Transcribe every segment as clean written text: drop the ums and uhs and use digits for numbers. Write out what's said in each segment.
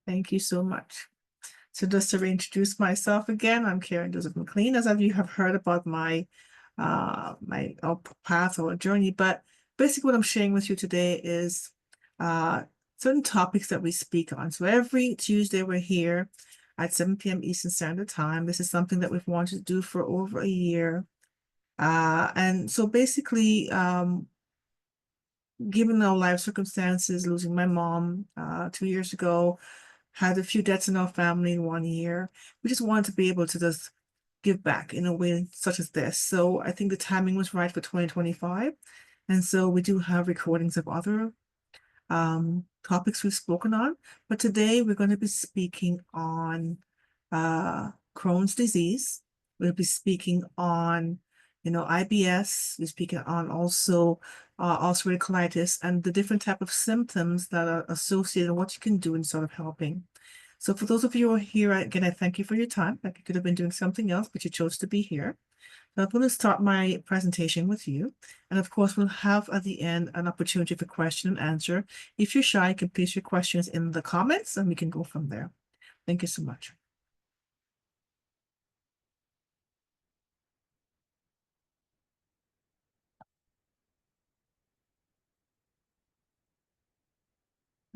Thank you so much. So just to reintroduce myself again, I'm Kerry-Ann Joseph-McLean, as you have heard about my path or journey. But basically what I'm sharing with you today is certain topics that we speak on. So every Tuesday we're here at 7 p.m. Eastern Standard Time. This is something that we've wanted to do for over a year. And so basically, given our life circumstances, losing my mom 2 years ago, had a few deaths in our family in 1 year. We just wanted to be able to just give back in a way such as this. So I think the timing was right for 2025. And so we do have recordings of other topics we've spoken on. But today we're going to be speaking on Crohn's disease. We'll be speaking on, IBS. We're speaking on also ulcerated colitis and the different type of symptoms that are associated and what you can do in sort of helping. So for those of you who are here, again, I thank you for your time. Like you could have been doing something else, but you chose to be here. So I'm going to start my presentation with you. And of course, we'll have at the end an opportunity for question and answer. If you're shy, you can place your questions in the comments and we can go from there. Thank you so much.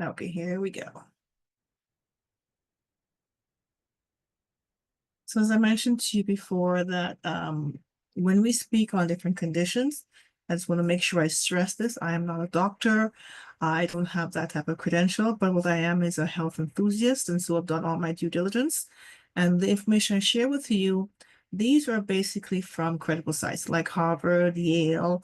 Okay, here we go. So as I mentioned to you before that when we speak on different conditions, I just want to make sure I stress this. I am not a doctor. I don't have that type of credential, but what I am is a health enthusiast. And so I've done all my due diligence. And the information I share with you, these are basically from credible sites like Harvard, Yale,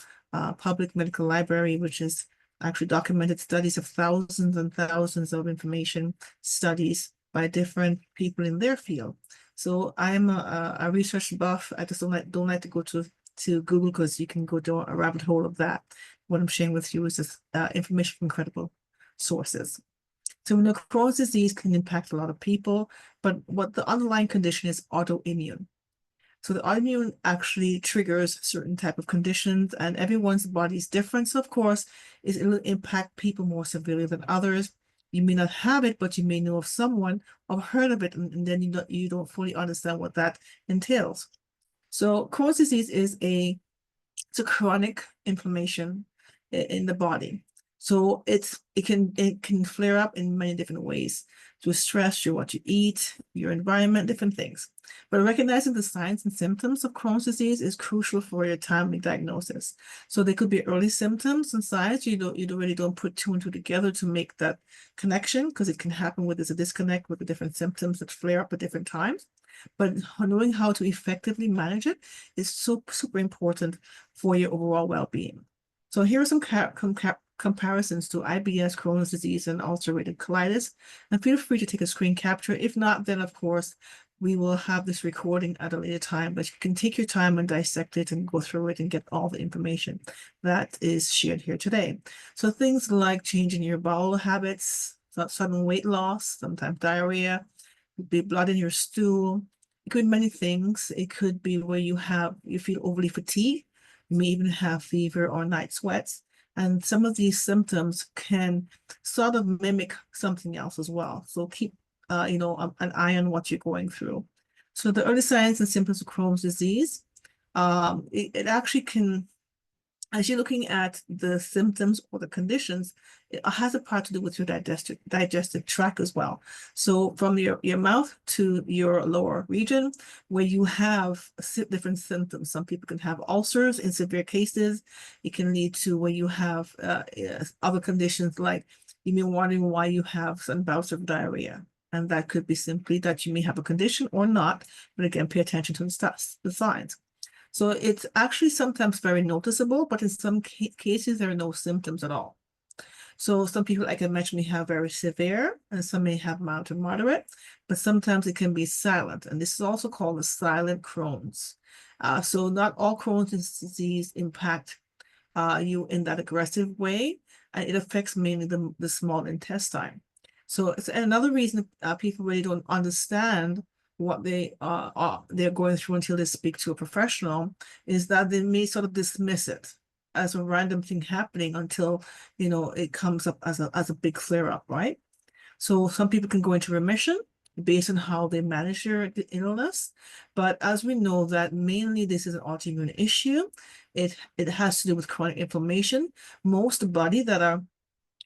Public Medical Library, which is actually documented studies of thousands and thousands of information studies by different people in their field. So I'm a research buff. I just don't like to go to Google because you can go down a rabbit hole of that. What I'm sharing with you is just information from credible sources. So we know Crohn's disease can impact a lot of people, but what the underlying condition is autoimmune. So the autoimmune actually triggers certain type of conditions, and everyone's body is different. So of course, it will impact people more severely than others. You may not have it, but you may know of someone or heard of it, and then you don't fully understand what that entails. So Crohn's disease is it's a chronic inflammation in the body. So it can flare up in many different ways through stress, through what you eat, your environment, different things. But recognizing the signs and symptoms of Crohn's disease is crucial for your timely diagnosis. So there could be early symptoms and signs. You really don't put two and two together to make that connection, because it can happen where there's a disconnect with the different symptoms that flare up at different times. But knowing how to effectively manage it is super important for your overall well-being. So here are some comparisons to IBS, Crohn's disease, and ulcerated colitis. And feel free to take a screen capture. If not, then of course, we will have this recording at a later time, but you can take your time and dissect it and go through it and get all the information that is shared here today. So things like changing your bowel habits, sudden weight loss, sometimes diarrhea, be blood in your stool. It could be many things. It could be where you feel overly fatigued. You may even have fever or night sweats. And some of these symptoms can sort of mimic something else as well. So keep, an eye on what you're going through. So the early signs and symptoms of Crohn's disease, it actually can, as you're looking at the symptoms or the conditions, it has a part to do with your digestive tract as well. So from your mouth to your lower region, where you have different symptoms. Some people can have ulcers in severe cases. It can lead to where you have other conditions, like you may be wondering why you have some bouts of diarrhea. And that could be simply that you may have a condition or not. But again, pay attention to the signs. So it's actually sometimes very noticeable, but in some cases, there are no symptoms at all. So some people, like I mentioned, may have very severe, and some may have mild to moderate, but sometimes it can be silent. And this is also called the silent Crohn's. So not all Crohn's disease impact you in that aggressive way, and it affects mainly the small intestine. So it's another reason people really don't understand what they're going through until they speak to a professional, is that they may sort of dismiss it as a random thing happening until it comes up as a big flare up, right? So some people can go into remission based on how they manage their illness. But as we know that mainly this is an autoimmune issue, it has to do with chronic inflammation. Most body that are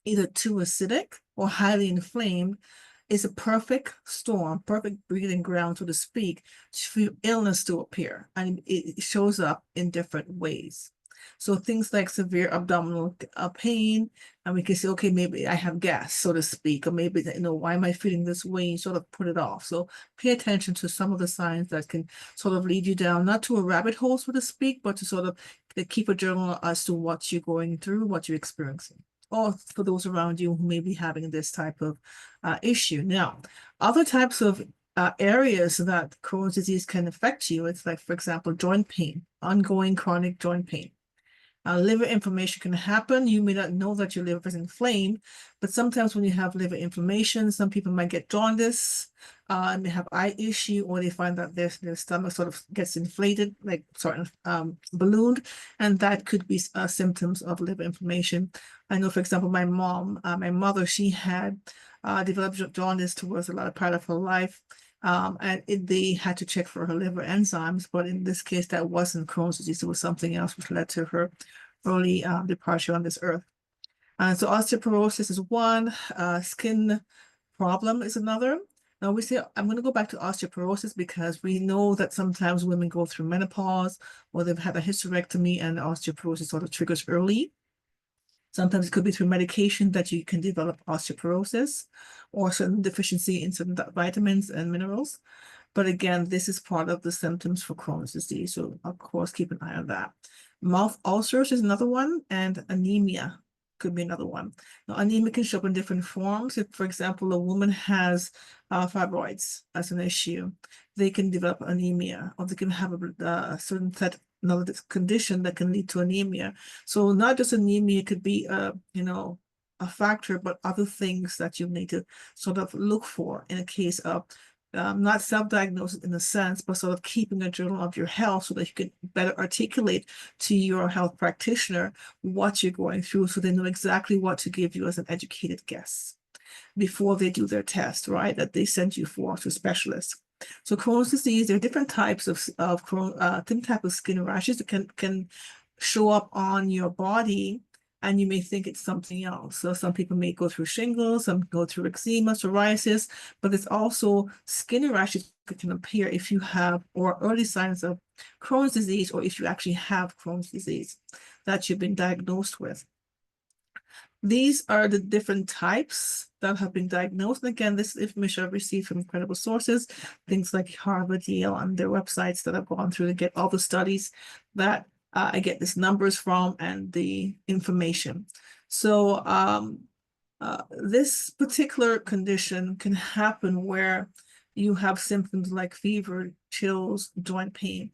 either too acidic or highly inflamed is a perfect storm, perfect breeding ground, so to speak, for illness to appear. And it shows up in different ways. So things like severe abdominal pain, and we can say, okay, maybe I have gas, so to speak, or maybe, why am I feeling this way? And sort of put it off. So pay attention to some of the signs that can sort of lead you down, not to a rabbit hole, so to speak, but to sort of keep a journal as to what you're going through, what you're experiencing, or for those around you who may be having this type of issue. Now, other types of areas that Crohn's disease can affect you, it's like, for example, joint pain, ongoing chronic joint pain. Liver inflammation can happen. You may not know that your liver is inflamed, but sometimes when you have liver inflammation, some people might get jaundice, and they have eye issue, or they find that their stomach sort of gets inflated, like ballooned, and that could be symptoms of liver inflammation. I know, for example, my mother, she had developed jaundice towards the latter part of her life. And they had to check for her liver enzymes, but in this case, that wasn't Crohn's disease. It was something else which led to her early departure on this earth. So osteoporosis is one, skin problem is another. Now we say, I'm going to go back to osteoporosis because we know that sometimes women go through menopause or they've had a hysterectomy and osteoporosis sort of triggers early. Sometimes it could be through medication that you can develop osteoporosis or certain deficiency in certain vitamins and minerals. But again, this is part of the symptoms for Crohn's disease. So of course, keep an eye on that. Mouth ulcers is another one, and anemia could be another one. Now, anemia can show up in different forms. If, for example, a woman has fibroids as an issue, they can develop anemia, or they can have a certain another condition that can lead to anemia. So not just anemia could be a factor, but other things that you need to sort of look for in a case of not self-diagnosis in a sense, but sort of keeping a journal of your health so that you can better articulate to your health practitioner what you're going through, so they know exactly what to give you as an educated guess before they do their test, right, that they send you for to specialists. So Crohn's disease, there are different types of different type of skin rashes that can show up on your body, and you may think it's something else. So some people may go through shingles, some go through eczema, psoriasis, but there's also skin rashes that can appear if you have or early signs of Crohn's disease, or if you actually have Crohn's disease that you've been diagnosed with. These are the different types that have been diagnosed. And again, this information I've received from credible sources, things like Harvard, Yale, on their websites that I've gone through to get all the studies that I get these numbers from and the information. So this particular condition can happen where you have symptoms like fever, chills, joint pain.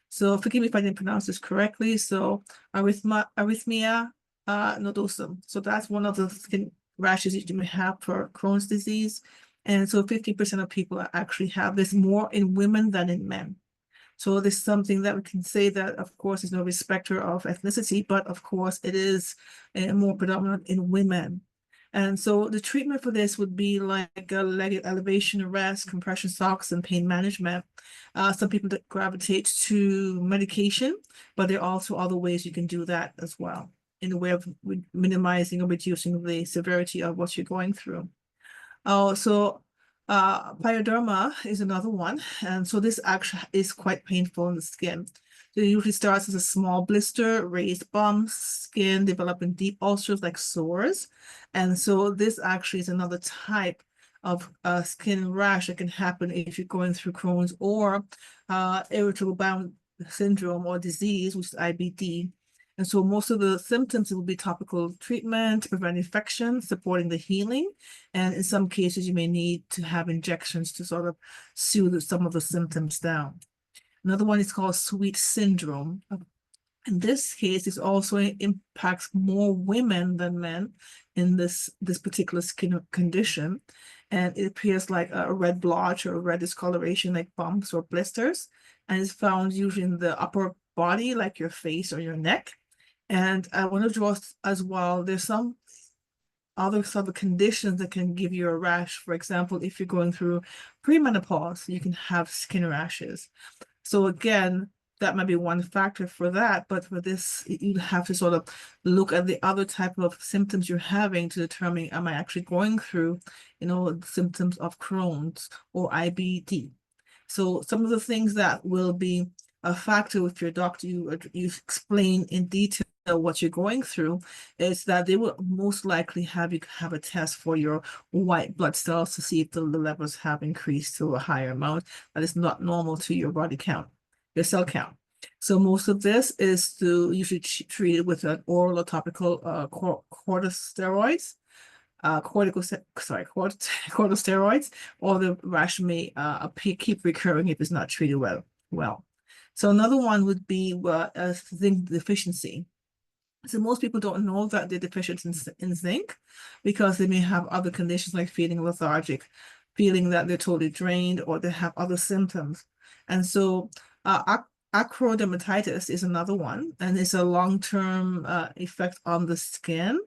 So forgive me if I didn't pronounce this correctly. So arrhythmia nodosum. So that's one of the skin rashes that you may have for Crohn's disease. And so 50% of people actually have this, more in women than in men. So this is something that we can say that, of course, is no respecter of ethnicity, but of course it is more predominant in women. And so the treatment for this would be like a leg elevation, rest, compression socks, and pain management. Some people that gravitate to medication, but there are also other ways you can do that as well, in a way of minimizing or reducing the severity of what you're going through. So pyoderma is another one. And so this actually is quite painful in the skin. So it usually starts as a small blister, raised bumps, skin developing deep ulcers like sores. And so this actually is another type of skin rash that can happen if you're going through Crohn's or irritable bowel syndrome or disease, which is IBD. And so most of the symptoms will be topical treatment to prevent infection, supporting the healing. And in some cases, you may need to have injections to sort of soothe some of the symptoms down. Another one is called sweet syndrome. In this case, it also impacts more women than men in this particular skin condition. And it appears like a red blotch or a red discoloration, like bumps or blisters. And it's found usually in the upper body, like your face or your neck. And I want to draw as well, there's some other sort of conditions that can give you a rash. For example, if you're going through premenopause, you can have skin rashes. So again, that might be one factor for that, but for this, you have to sort of look at the other type of symptoms you're having to determine, am I actually going through, symptoms of Crohn's or IBD? So some of the things that will be a factor with your doctor, you explain in detail what you're going through, is that they will most likely have you have a test for your white blood cells to see if the levels have increased to a higher amount that is not normal to your body count, your cell count. So most of this is to usually treat it with an oral or topical corticosteroids, corticosteroids, or the rash may keep recurring if it's not treated well. So another one would be zinc deficiency. So most people don't know that they're deficient in zinc because they may have other conditions like feeling lethargic, feeling that they're totally drained, or they have other symptoms. And so acrodermatitis is another one, and it's a long-term effect on the skin,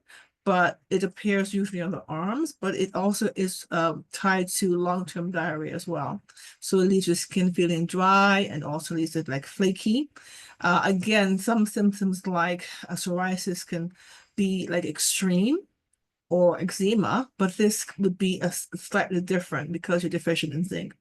but it appears usually on the arms, but it also is tied to long-term diarrhea as well. So it leaves your skin feeling dry and also leaves it like flaky. Again, some symptoms like psoriasis can be like extreme or eczema, but this would be slightly different because you're deficient in zinc.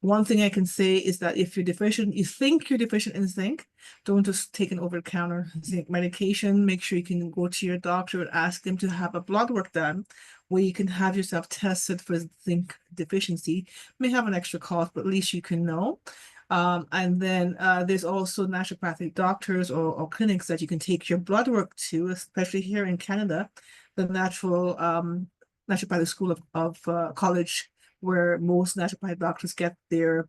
One thing I can say is that if you're deficient, you think you're deficient in zinc, don't just take an over-the-counter zinc medication. Make sure you can go to your doctor and ask them to have a blood work done where you can have yourself tested for zinc deficiency. May have an extra cost, but at least you can know. And then there's also naturopathic doctors or clinics that you can take your blood work to, especially here in Canada, the naturopathic school of college, where most naturopathic doctors get their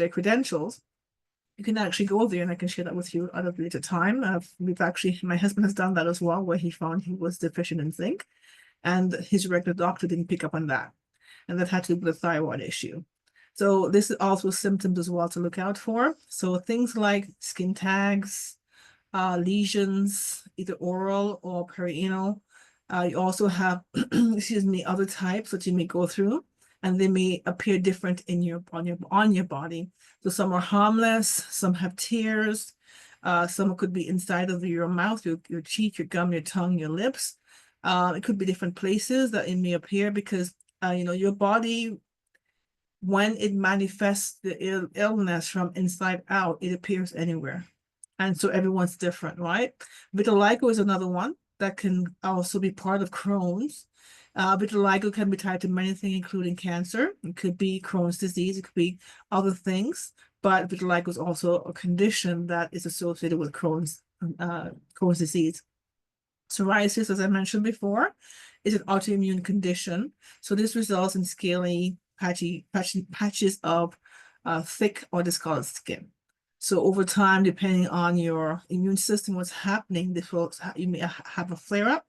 credentials. You can actually go there, and I can share that with you at a later time. My husband has done that as well, where he found he was deficient in zinc, and his regular doctor didn't pick up on that, and that had to do with a thyroid issue. So this is also symptoms as well to look out for. So things like skin tags, lesions, either oral or perianal. You also have, excuse me, other types that you may go through, and they may appear different in on your body. So some are harmless, some have tears, some could be inside of your mouth, your cheek, your gum, your tongue, your lips. It could be different places that it may appear because your body, when it manifests the illness from inside out, it appears anywhere. And so everyone's different, right? Vitiligo is another one that can also be part of Crohn's. Vitiligo can be tied to many things, including cancer. It could be Crohn's disease. It could be other things. But vitiligo is also a condition that is associated with Crohn's disease. Psoriasis, as I mentioned before, is an autoimmune condition. So this results in scaly, patches of thick or discolored skin. So over time, depending on your immune system, what's happening, you may have a flare-up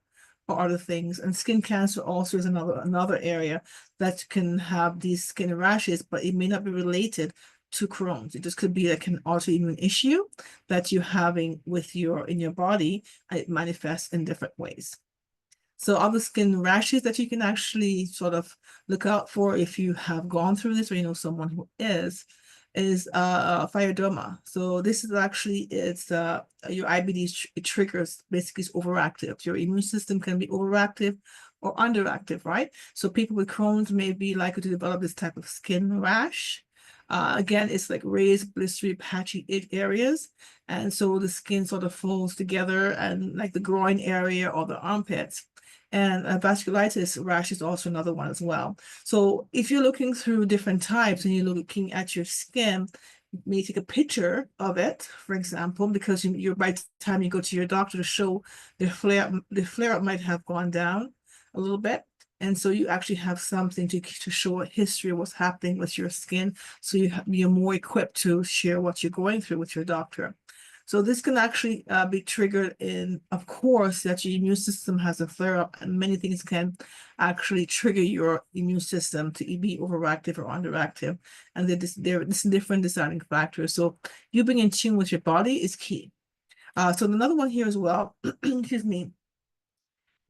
or other things. And skin cancer also is another area that can have these skin rashes, but it may not be related to Crohn's. It just could be like an autoimmune issue that you're having in your body, and it manifests in different ways. So other skin rashes that you can actually sort of look out for if you have gone through this or you know someone who is pyoderma. So this is actually, your IBD triggers basically is overactive. Your immune system can be overactive or underactive, right? So people with Crohn's may be likely to develop this type of skin rash. Again, it's like raised, blistery, patchy areas. And so the skin sort of folds together, and like the groin area or the armpits. And vasculitis rash is also another one as well. So if you're looking through different types and you're looking at your skin, you may take a picture of it, for example, because by the time you go to your doctor to show the flare-up might have gone down a little bit. And so you actually have something to show a history of what's happening with your skin. So you're more equipped to share what you're going through with your doctor. So this can actually be triggered in, of course, that your immune system has a flare-up, and many things can actually trigger your immune system to be overactive or underactive. And there's different deciding factors. So you being in tune with your body is key. So another one here as well, excuse me,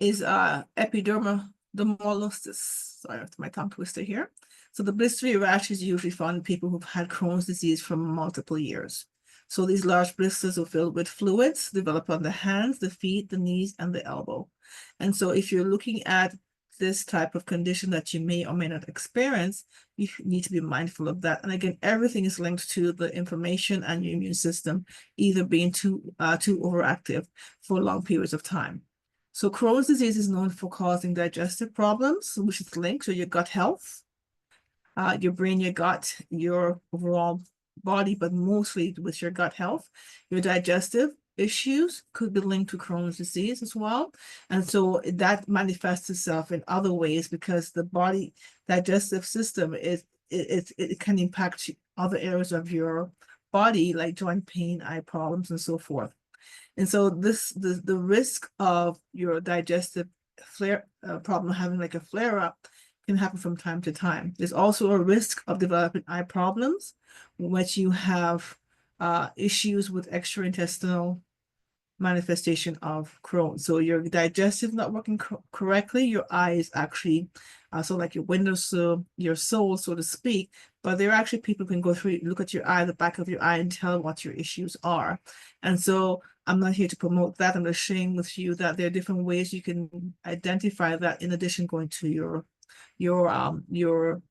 is epidermolysis. Sorry, that's my tongue twister here. So the blistery rash is usually found in people who've had Crohn's disease for multiple years. So these large blisters are filled with fluids, develop on the hands, the feet, the knees, and the elbow. And so if you're looking at this type of condition that you may or may not experience, you need to be mindful of that. And again, everything is linked to the inflammation and your immune system either being too overactive for long periods of time. So Crohn's disease is known for causing digestive problems, which is linked to your gut health, your brain, your gut, your overall body, but mostly with your gut health. Your digestive issues could be linked to Crohn's disease as well. And so that manifests itself in other ways because the body digestive system it can impact other areas of your body, like joint pain, eye problems, and so forth. And so the risk of your digestive problem having like a flare up can happen from time to time. There's also a risk of developing eye problems, which you have issues with extraintestinal manifestation of Crohn. So your digestive not working correctly, your eye is actually so like your windowsill, your soul, so to speak. But there are actually people who can go through, look at your eye, the back of your eye, and tell what your issues are. And so I'm not here to promote that. I'm just sharing with you that there are different ways you can identify that in addition going to your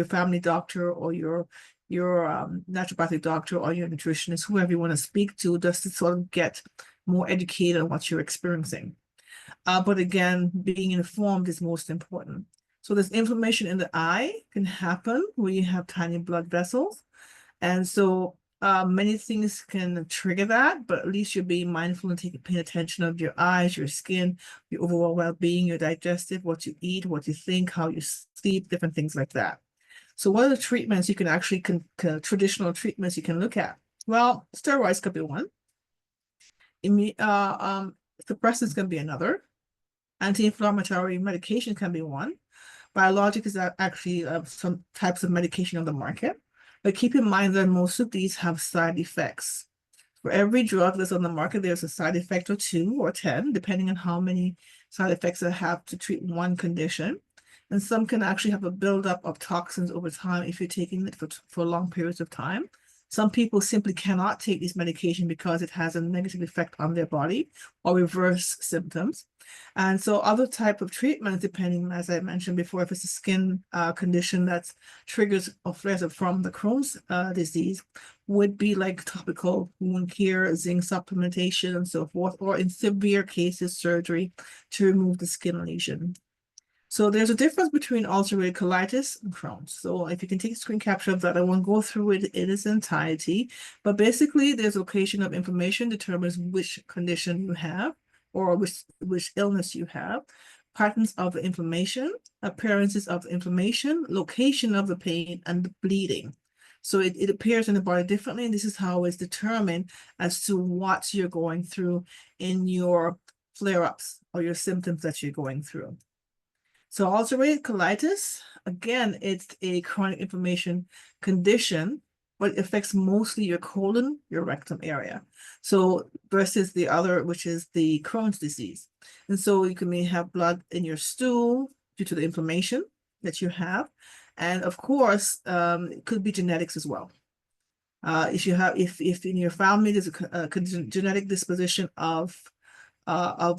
family doctor or your naturopathic doctor or your nutritionist, whoever you want to speak to, just to sort of get more educated on what you're experiencing. But again, being informed is most important. So this inflammation in the eye can happen where you have tiny blood vessels. And so many things can trigger that, but at least you're being mindful and paying attention of your eyes, your skin, your overall well-being, your digestive, what you eat, what you think, how you sleep, different things like that. So what are the treatments you can actually, traditional treatments you can look at? Well, steroids could be one. Suppressants can be another. Anti-inflammatory medication can be one. Biologic is actually some types of medication on the market. But keep in mind that most of these have side effects. For every drug that's on the market, there's a side effect or 2 or 10, depending on how many side effects they have to treat one condition. And some can actually have a buildup of toxins over time if you're taking it for long periods of time. Some people simply cannot take this medication because it has a negative effect on their body or reverse symptoms. And so other type of treatments, depending, as I mentioned before, if it's a skin condition that triggers or flares up from the Crohn's disease, would be like topical wound care, zinc supplementation, and so forth, or in severe cases, surgery to remove the skin lesion. So there's a difference between ulcerated colitis and Crohn's. So if you can take a screen capture of that, I won't go through it in its entirety, but basically there's location of inflammation determines which condition you have or which illness you have, patterns of the inflammation, appearances of the inflammation, location of the pain, and the bleeding. So it appears in the body differently, and this is how it's determined as to what you're going through in your flare-ups or your symptoms that you're going through. So ulcerated colitis, again, it's a chronic inflammation condition, but it affects mostly your colon, your rectum area. So versus the other, which is the Crohn's disease. And so you may have blood in your stool due to the inflammation that you have. And of course, it could be genetics as well. If in your family there's a genetic disposition of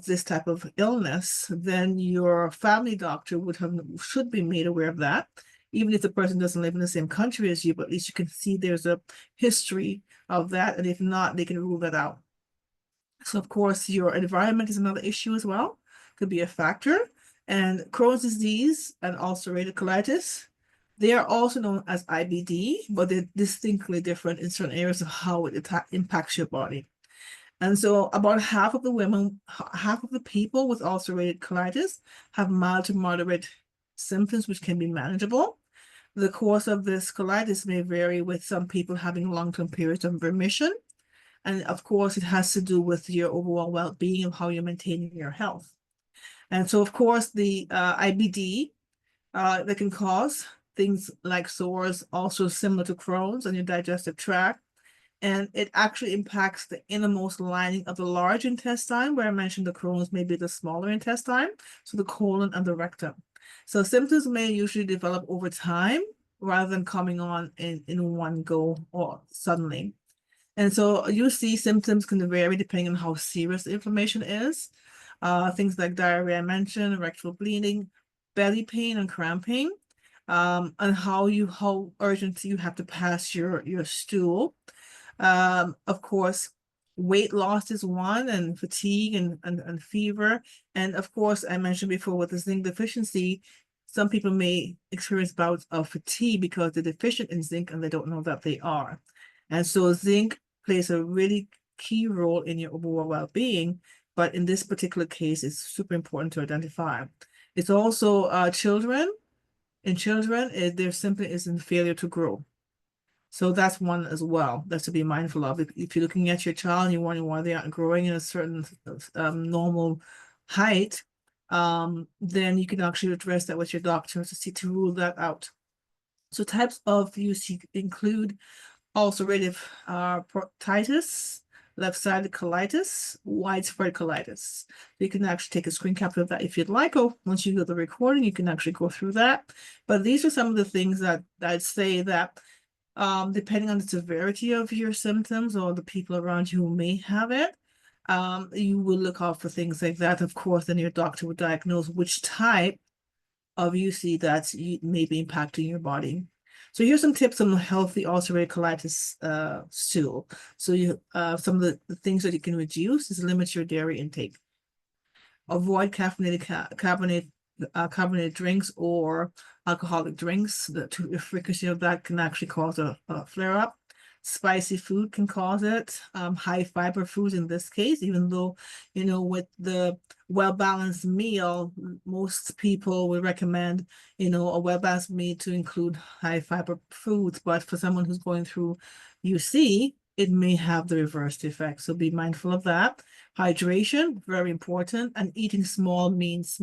this type of illness, then your family doctor should be made aware of that. Even if the person doesn't live in the same country as you, but at least you can see there's a history of that. And if not, they can rule that out. So of course, your environment is another issue as well, could be a factor. And Crohn's disease and ulcerated colitis, they are also known as IBD, but they're distinctly different in certain areas of how it impacts your body. And so about half of the people with ulcerated colitis have mild to moderate symptoms, which can be manageable. The course of this colitis may vary, with some people having long-term periods of remission. And of course, it has to do with your overall well-being and how you're maintaining your health. And so, of course, the IBD that can cause things like sores, also similar to Crohn's and your digestive tract, and it actually impacts the innermost lining of the large intestine, where I mentioned the Crohn's may be the smaller intestine, so the colon and the rectum. So symptoms may usually develop over time rather than coming on in one go or suddenly. And so you see symptoms can vary depending on how serious the inflammation is. Things like diarrhea I mentioned, rectal bleeding, belly pain and cramping, and how urgent you have to pass your stool. Of course, weight loss is one, and fatigue and fever. And of course, I mentioned before with the zinc deficiency, some people may experience bouts of fatigue because they're deficient in zinc and they don't know that they are. And so zinc plays a really key role in your overall well-being, but in this particular case, it's super important to identify. It's also children. In children, there simply isn't failure to grow. So that's one as well. That's to be mindful of. If you're looking at your child and you're wondering why they aren't growing in a certain normal height, then you can actually address that with your doctor to rule that out. So types of UC include ulcerative proctitis, left-sided colitis, widespread colitis. You can actually take a screen capture of that if you'd like, or once you do the recording, you can actually go through that. But these are some of the things that I'd say that depending on the severity of your symptoms or the people around you who may have it, you will look out for things like that. Of course, then your doctor would diagnose which type of UC that may be impacting your body. So here's some tips on the healthy ulcerative colitis stool. So some of the things that you can reduce is limit your dairy intake. Avoid carbonated drinks or alcoholic drinks. The frequency of that can actually cause a flare-up. Spicy food can cause it. High fiber foods in this case, even though, with the well-balanced meal, most people will recommend, a well-balanced meal to include high fiber foods. But for someone who's going through UC, it may have the reversed effect. So be mindful of that. Hydration, very important, and eating small meals,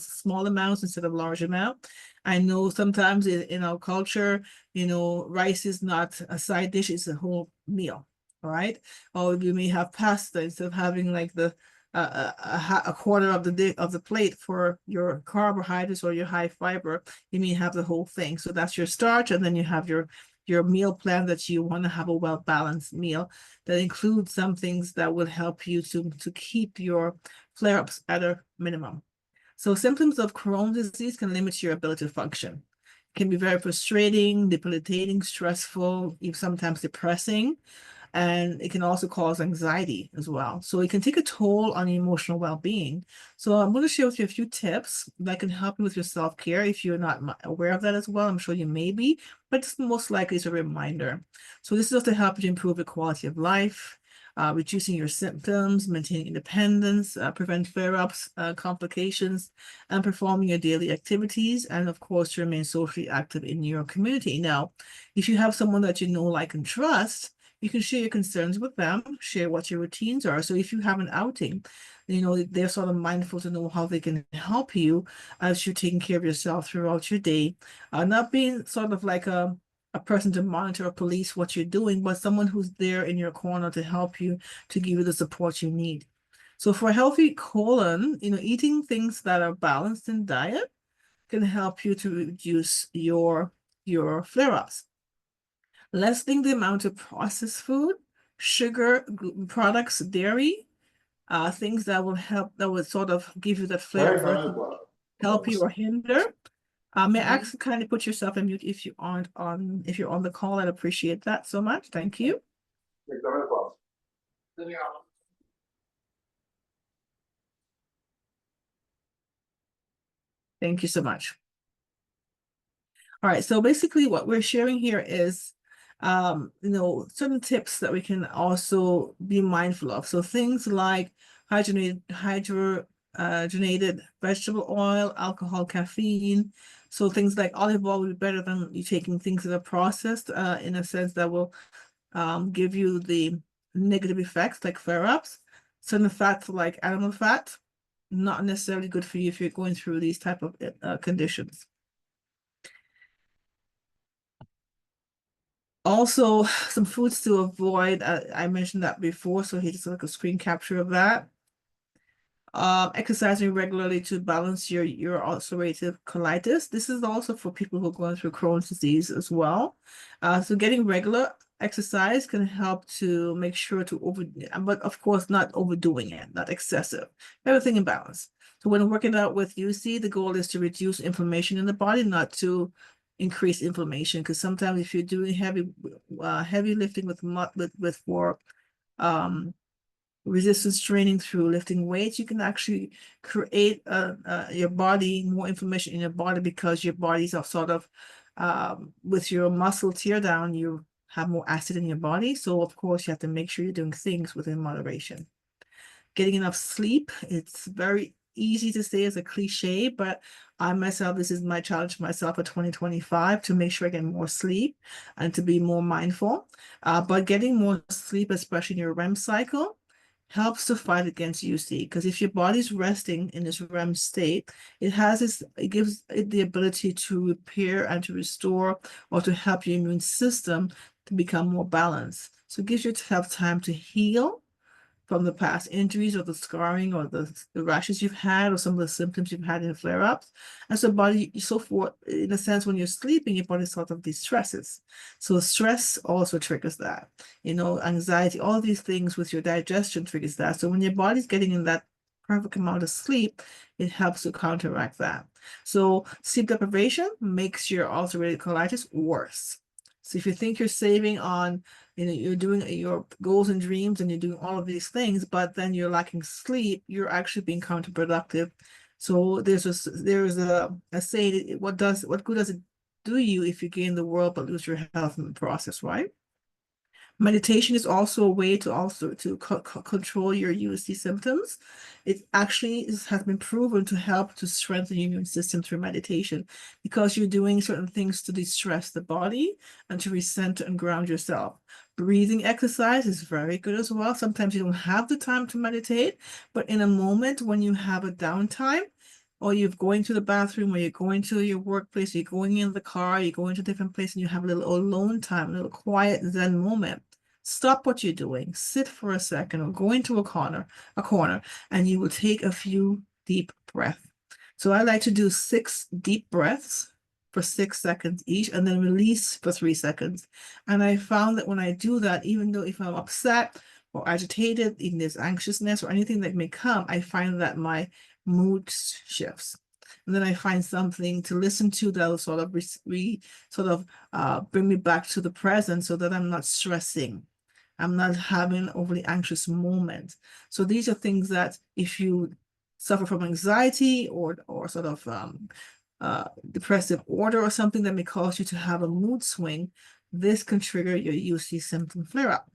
small amounts instead of large amount. I know sometimes in our culture, rice is not a side dish, it's a whole meal, all right? Or you may have pasta instead of having like a quarter of the plate for your carbohydrates or your high fiber, you may have the whole thing. So that's your starch, and then you have your meal plan that you want to have a well-balanced meal that includes some things that will help you to keep your flare-ups at a minimum. So symptoms of Crohn's disease can limit your ability to function. It can be very frustrating, debilitating, stressful, even sometimes depressing. And it can also cause anxiety as well. So it can take a toll on your emotional well-being. So I'm going to share with you a few tips that can help you with your self-care. If you're not aware of that as well, I'm sure you may be, but it's most likely is a reminder. So this is to help you improve your quality of life, reducing your symptoms, maintaining independence, prevent flare-ups, complications, and performing your daily activities, and of course, to remain socially active in your community. Now, if you have someone that you know, like, and trust, you can share your concerns with them, share what your routines are. So if you have an outing, they're sort of mindful to know how they can help you as you're taking care of yourself throughout your day. Not being sort of like a person to monitor or police what you're doing, but someone who's there in your corner to help you, to give you the support you need. So for a healthy colon, eating things that are balanced in diet can help you to reduce your flare-ups. Lessening the amount of processed food, sugar, gluten products, dairy, things that will help, that would sort of give you that flare help you or hinder. May I ask you kindly put yourself on mute if you're on the call? I'd appreciate that so much. Thank you. Thank you so much. All right, so basically what we're sharing here is certain tips that we can also be mindful of. So things like hydrogenated vegetable oil, alcohol, caffeine. So things like olive oil would be better than you taking things that are processed in a sense that will give you the negative effects like flare-ups. Certain fats like animal fat, not necessarily good for you if you're going through these type of conditions. Also, some foods to avoid. I mentioned that before, so here's like a screen capture of that. Exercising regularly to balance your ulcerative colitis. This is also for people who are going through Crohn's disease as well. So getting regular exercise can help to make sure to but of course not overdoing it, not excessive. Everything in balance. So when working out with UC, the goal is to reduce inflammation in the body, not to increase inflammation. Because sometimes if you're doing heavy lifting with for um resistance training through lifting weights, you can actually create your body, more inflammation in your body, because your body's are sort of with your muscle tear down, you have more acid in your body. So of course you have to make sure you're doing things within moderation. Getting enough sleep, it's very easy to say as a cliche, but I myself, this is my challenge for myself for 2025, to make sure I get more sleep and to be more mindful. But getting more sleep, especially in your REM cycle, helps to fight against UC, because if your body's resting in this REM state, it gives it the ability to repair and to restore, or to help your immune system to become more balanced. So it gives you to have time to heal from the past injuries, or the scarring, or the rashes you've had, or some of the symptoms you've had in flare-ups. And so body, so forth, in a sense, when you're sleeping, your body sort of de-stresses. So stress also triggers that, anxiety, all these things with your digestion triggers that. So when your body's getting in that perfect amount of sleep, it helps to counteract that. So sleep deprivation makes your ulcerative colitis worse. So if you think you're saving on, you're doing your goals and dreams, and you're doing all of these things, but then you're lacking sleep, you're actually being counterproductive. So there's a saying, what good does it do you if you gain the world but lose your health in the process, right? Meditation is also a way to control your UC symptoms. It actually has been proven to help to strengthen your immune system through meditation, because you're doing certain things to de-stress the body and to recenter and ground yourself. Breathing exercise is very good as well. Sometimes you don't have the time to meditate, but in a moment when you have a downtime, or you're going to the bathroom, or you're going to your workplace, you're going in the car, you're going to a different place, and you have a little alone time, a little quiet Zen moment. Stop what you're doing, sit for a second, or go into a corner, and you will take a few deep breaths. So I like to do 6 deep breaths for 6 seconds each, and then release for 3 seconds. And I found that when I do that, even though if I'm upset or agitated, even there's anxiousness or anything that may come, I find that my mood shifts. And then I find something to listen to that will sort of bring me back to the present, so that I'm not stressing. I'm not having overly anxious moments. So these are things that if you suffer from anxiety, or sort of depressive order, or something that may cause you to have a mood swing, this can trigger your UC symptom flare up.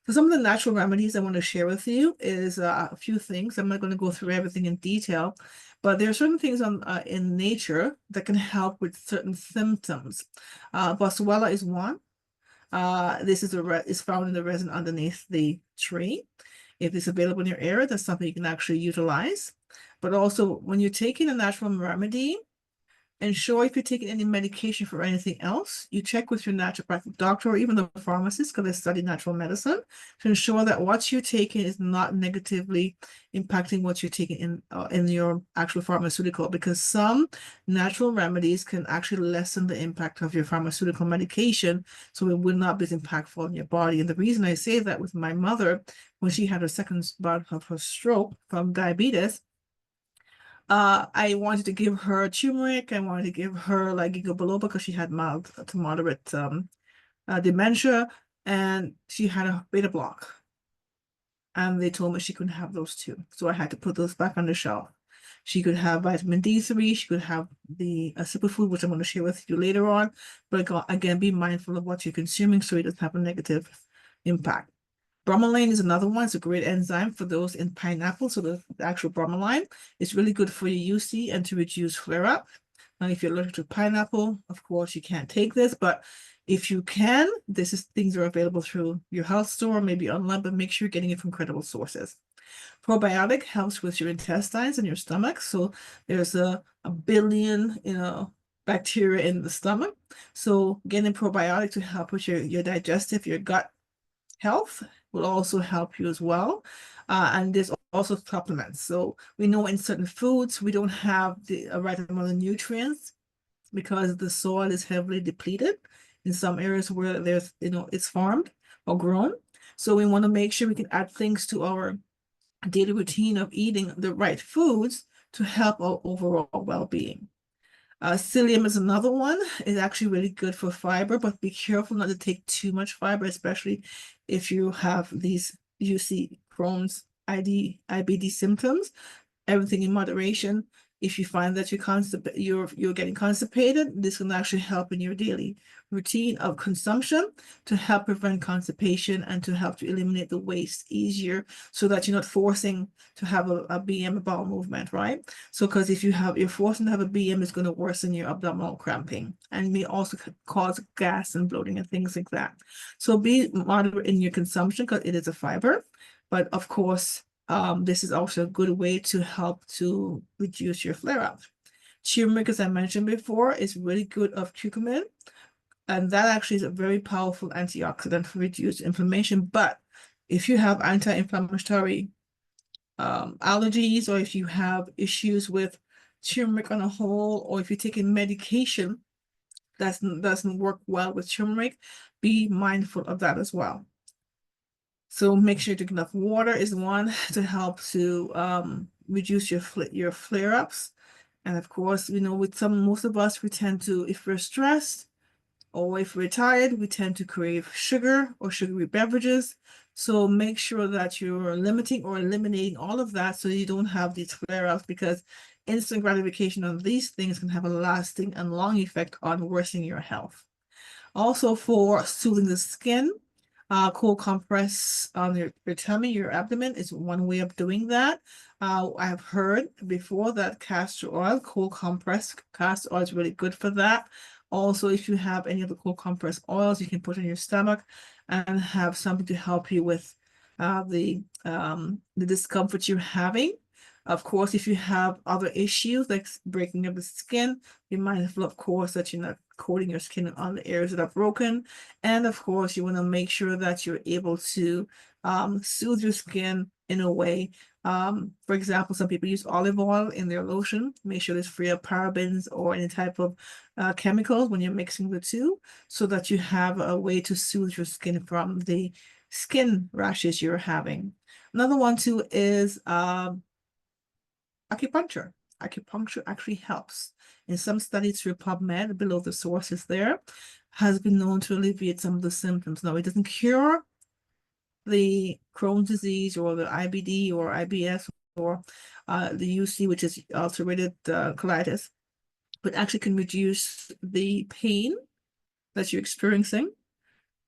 So some of the natural remedies I want to share with you is a few things. I'm not going to go through everything in detail, but there are certain things in nature that can help with certain symptoms. Boswellia is one. This is found in the resin underneath the tree. If it's available in your area, that's something you can actually utilize. But also, when you're taking a natural remedy, ensure if you're taking any medication for anything else, you check with your naturopathic doctor, or even the pharmacist, because they study natural medicine, to ensure that what you're taking is not negatively impacting what you're taking in your actual pharmaceutical, because some natural remedies can actually lessen the impact of your pharmaceutical medication, so it would not be as impactful in your body. And the reason I say that, with my mother, when she had her second bout of her stroke from diabetes, I wanted to give her turmeric. I wanted to give her like ginkgo biloba, because she had mild to moderate dementia, and she had a beta block. And they told me she couldn't have those two. So I had to put those back on the shelf. She could have vitamin D3. She could have the superfood, which I'm going to share with you later on. But again, be mindful of what you're consuming, so it doesn't have a negative impact. Bromelain is another one. It's a great enzyme for those in pineapple. So the actual bromelain is really good for your UC and to reduce flare-up. Now, if you're allergic to pineapple, of course, you can't take this, but if you can, things are available through your health store, maybe online, but make sure you're getting it from credible sources. Probiotic helps with your intestines and your stomach. So there's a billion, bacteria in the stomach. So getting probiotic to help with your digestive, your gut health will also help you as well. And there's also supplements. So we know in certain foods, we don't have the right amount of nutrients because the soil is heavily depleted in some areas where there's, it's farmed or grown. So we want to make sure we can add things to our daily routine of eating the right foods to help our overall well-being. Psyllium is another one. It's actually really good for fiber, but be careful not to take too much fiber, especially if you have these UC, Crohn's, IBD symptoms. Everything in moderation. If you find that you're getting constipated, this can actually help in your daily routine of consumption to help prevent constipation and to help to eliminate the waste easier so that you're not forcing to have a BM, a bowel movement, right? So because if you're forcing to have a BM, it's going to worsen your abdominal cramping and may also cause gas and bloating and things like that. So be moderate in your consumption because it is a fiber, but of course, this is also a good way to help to reduce your flare-up. Turmeric, as I mentioned before, is really good of curcumin, and that actually is a very powerful antioxidant for reduced inflammation. But if you have anti-inflammatory allergies, or if you have issues with turmeric on a whole, or if you're taking medication that doesn't work well with turmeric, be mindful of that as well. So make sure you drink enough water is one to help to reduce your flare-ups. And of course, with most of us, we tend to, if we're stressed or if we're tired, we tend to crave sugar or sugary beverages. So make sure that you're limiting or eliminating all of that so you don't have these flare-ups, because instant gratification on these things can have a lasting and long effect on worsening your health. Also, for soothing the skin, cold compress on your tummy, your abdomen is one way of doing that. I've heard before that castor oil, cold compress castor oil is really good for that. Also, if you have any of the cold compress oils, you can put in your stomach and have something to help you with the discomfort you're having. Of course, if you have other issues like breaking of the skin, be mindful, of course, that you're not coating your skin on the areas that are broken. And of course, you want to make sure that you're able to soothe your skin in a way. For example, some people use olive oil in their lotion. Make sure it's free of parabens or any type of chemicals when you're mixing the two, so that you have a way to soothe your skin from the skin rashes you're having. Another one too is acupuncture. Acupuncture actually helps. In some studies through PubMed, below the sources there, has been known to alleviate some of the symptoms. Now, it doesn't cure the Crohn's disease or the IBD or IBS or the UC, which is ulcerated colitis, but actually can reduce the pain that you're experiencing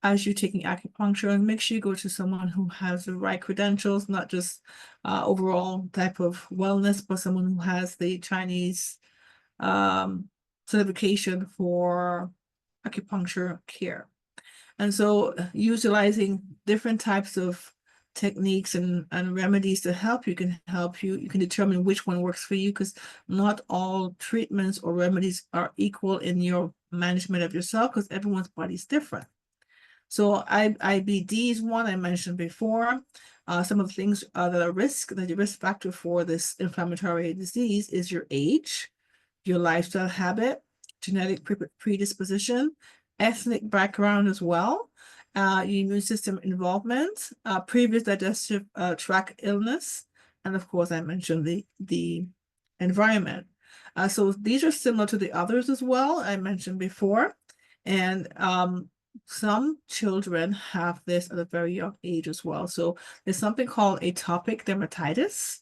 as you're taking acupuncture. And make sure you go to someone who has the right credentials, not just overall type of wellness, but someone who has the Chinese certification for acupuncture care. And so utilizing different types of techniques and remedies to help you can determine which one works for you, because not all treatments or remedies are equal in your management of yourself, because everyone's body is different. So IBD is one I mentioned before. Some of the things that are the risk factor for this inflammatory disease is your age, your lifestyle habit, genetic predisposition, ethnic background as well, your immune system involvement, previous digestive tract illness, and of course I mentioned the environment. So these are similar to the others as well I mentioned before. And some children have this at a very young age as well. So there's something called atopic dermatitis.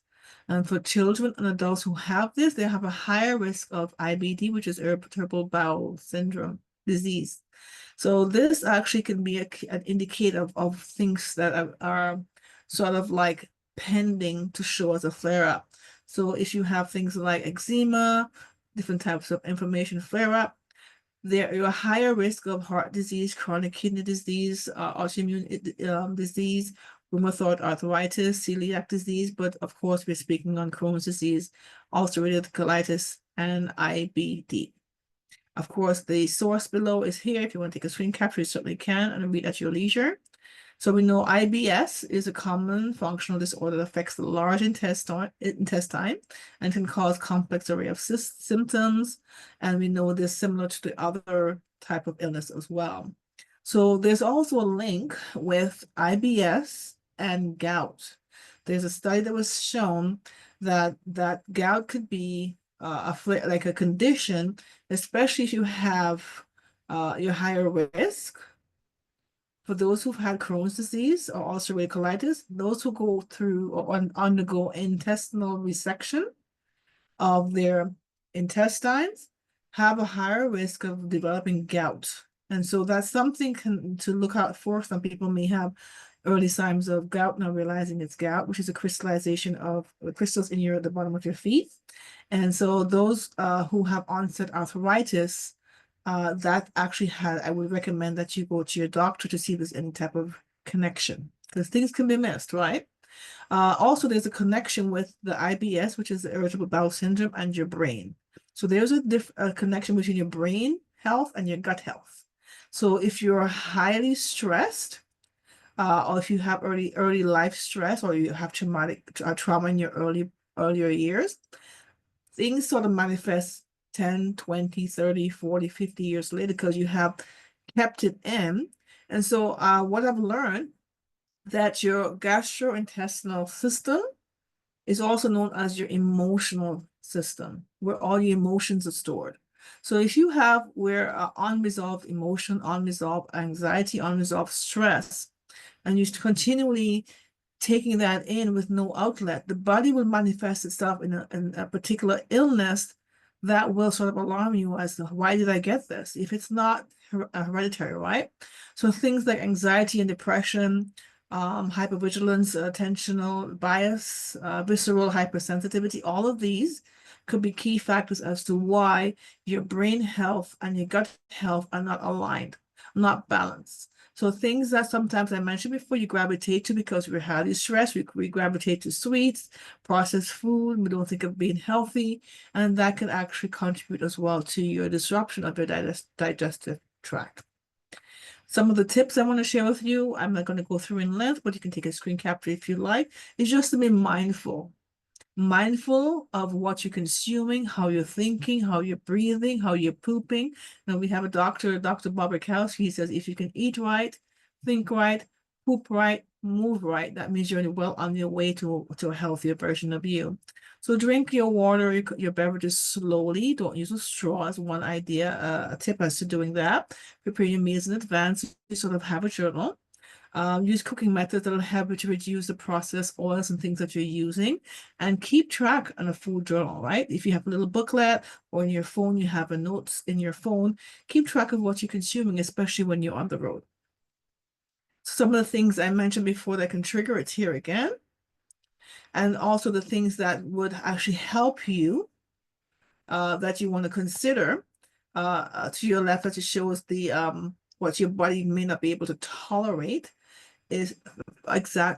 And for children and adults who have this, they have a higher risk of IBD, which is irritable bowel syndrome disease. So this actually can be an indicator of things that are sort of like pending to show as a flare-up. So if you have things like eczema, different types of inflammation flare-up, you're a higher risk of heart disease, chronic kidney disease, autoimmune disease, rheumatoid arthritis, celiac disease, but of course we're speaking on Crohn's disease, ulcerated colitis, and IBD. Of course, the source below is here. If you want to take a screen capture, you certainly can and read at your leisure. So we know IBS is a common functional disorder that affects the large intestine and can cause complex array of symptoms. And we know this similar to the other type of illness as well. So there's also a link with IBS and gout. There's a study that was shown that gout could be like a condition, especially if you have you're higher risk. For those who've had Crohn's disease or ulcerated colitis, those who go through or undergo intestinal resection of their intestines have a higher risk of developing gout. And so that's something to look out for. Some people may have early signs of gout, not realizing it's gout, which is a crystallization of crystals in the bottom of your feet. And so those who have onset arthritis, that actually I would recommend that you go to your doctor to see if there's any type of connection, because things can be missed, right? Also, there's a connection with the IBS, which is the irritable bowel syndrome, and your brain. So there's a connection between your brain health and your gut health. So if you're highly stressed, or if you have early life stress, or you have traumatic trauma in your earlier years, things sort of manifest 10, 20, 30, 40, 50 years later because you have kept it in. And so what I've learned, that your gastrointestinal system is also known as your emotional system, where all your emotions are stored. So if you have unresolved emotion, unresolved anxiety, unresolved stress, and you're continually taking that in with no outlet, the body will manifest itself in a particular illness that will sort of alarm you as to why did I get this, if it's not hereditary, right? So things like anxiety and depression, hypervigilance, attentional bias, visceral hypersensitivity, all of these could be key factors as to why your brain health and your gut health are not aligned, not balanced. So things that sometimes I mentioned before you gravitate to because we're highly stressed, we gravitate to sweets, processed food, we don't think of being healthy, and that can actually contribute as well to your disruption of your digestive tract. Some of the tips I want to share with you, I'm not going to go through in length, but you can take a screen capture if you like, is just to be mindful of what you're consuming, how you're thinking, how you're breathing, how you're pooping. Now we have a doctor, Dr. Bob Rakowski. He says if you can eat right, think right, poop right, move right, that means you're well on your way to a healthier version of you. So drink your water, your beverages slowly. Don't use a straw as one idea, a tip as to doing that. Prepare your meals in advance. You sort of have a journal. Use cooking methods that will help you to reduce the processed oils and things that you're using, and keep track on a food journal, right? If you have a little booklet or in your phone, you have a notes in your phone, keep track of what you're consuming, especially when you're on the road. Some of the things I mentioned before that can trigger it's here again. And also the things that would actually help you that you want to consider to your left that shows the what your body may not be able to tolerate is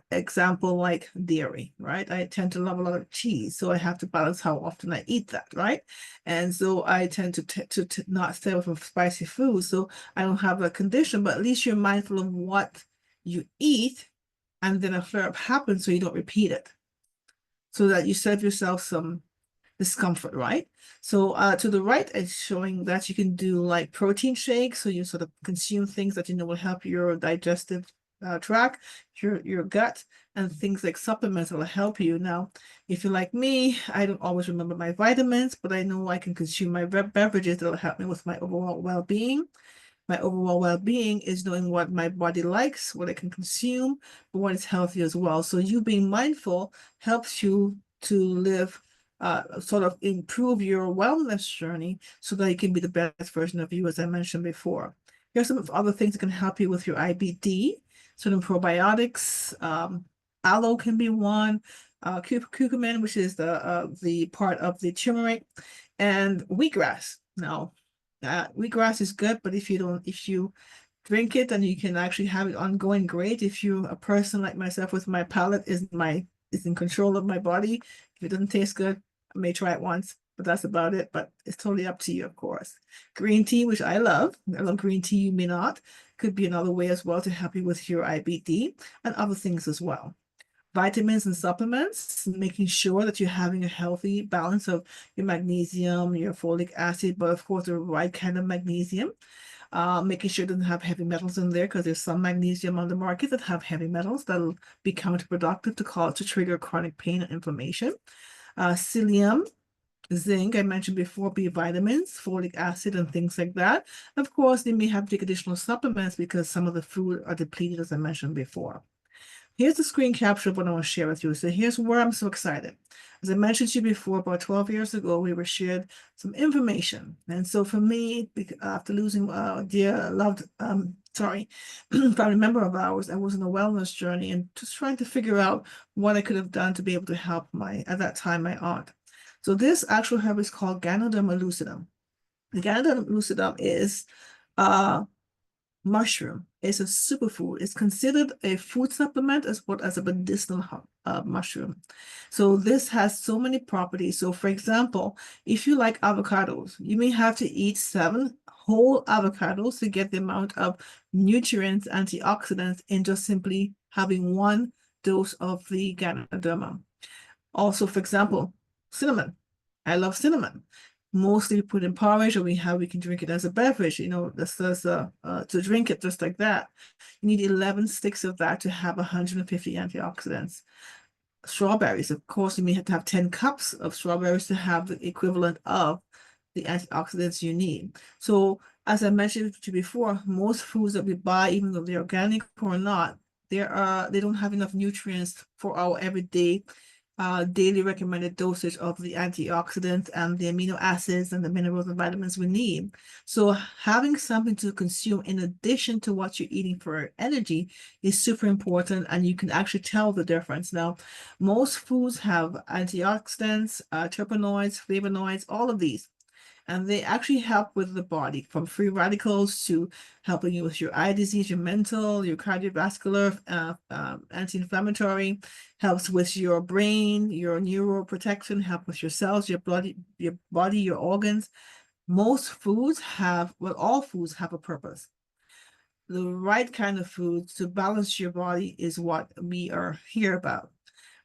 example like dairy, right? I tend to love a lot of cheese, so I have to balance how often I eat that, right? And so I tend to not stay away from spicy food, so I don't have a condition, but at least you're mindful of what you eat, and then a flare-up happens so you don't repeat it, so that you save yourself some discomfort, right? So to the right is showing that you can do like protein shakes, so you sort of consume things that you know will help your digestive tract, your gut, and things like supplements that will help you. Now, if you're like me, I don't always remember my vitamins, but I know I can consume my beverages that will help me with my overall well-being. My overall well-being is knowing what my body likes, what I can consume, but what is healthy as well. So you being mindful helps you to live, sort of improve your wellness journey so that you can be the best version of you, as I mentioned before. Here's some other things that can help you with your IBD. So the probiotics, aloe can be one, curcumin, which is the part of the turmeric, and wheatgrass. Now, wheatgrass is good, but if you drink it and you can actually have it ongoing, great. If you're a person like myself with my palate is in control of my body, if it doesn't taste good, I may try it once, but that's about it. But it's totally up to you, of course. Green tea, which I love. I love green tea, you may not. Could be another way as well to help you with your IBD and other things as well. Vitamins and supplements, making sure that you're having a healthy balance of your magnesium, your folic acid, but of course the right kind of magnesium. Making sure it doesn't have heavy metals in there, because there's some magnesium on the market that have heavy metals that'll be counterproductive to trigger chronic pain and inflammation. Psyllium, zinc, I mentioned before, B vitamins, folic acid, and things like that. Of course, they may have to take additional supplements because some of the food are depleted, as I mentioned before. Here's the screen capture of what I want to share with you. So here's where I'm so excited. As I mentioned to you before, about 12 years ago, we were shared some information. And so for me, after losing a dear loved, family member of ours, I was in a wellness journey and just trying to figure out what I could have done to be able to help at that time, my aunt. So this actual herb is called Ganoderma lucidum. The Ganoderma lucidum is mushroom. It's a superfood. It's considered a food supplement as well as a medicinal mushroom. So this has so many properties. So for example, if you like avocados, you may have to eat 7 whole avocados to get the amount of nutrients, antioxidants in just simply having 1 dose of the Ganoderma. Also, for example, cinnamon. I love cinnamon. Mostly we put in porridge, or we can drink it as a beverage, to drink it just like that. You need 11 sticks of that to have 150 antioxidants. Strawberries, of course, you may have to have 10 cups of strawberries to have the equivalent of the antioxidants you need. So as I mentioned to you before, most foods that we buy, even though they're organic or not, they don't have enough nutrients for our everyday daily recommended dosage of the antioxidants and the amino acids and the minerals and vitamins we need. So having something to consume in addition to what you're eating for energy is super important, and you can actually tell the difference. Now, most foods have antioxidants, terpenoids, flavonoids, all of these. And they actually help with the body, from free radicals to helping you with your eye disease, your mental, your cardiovascular, anti-inflammatory, helps with your brain, your neural protection, help with your cells, your body, your organs. Most foods all foods have a purpose. The right kind of food to balance your body is what we are here about.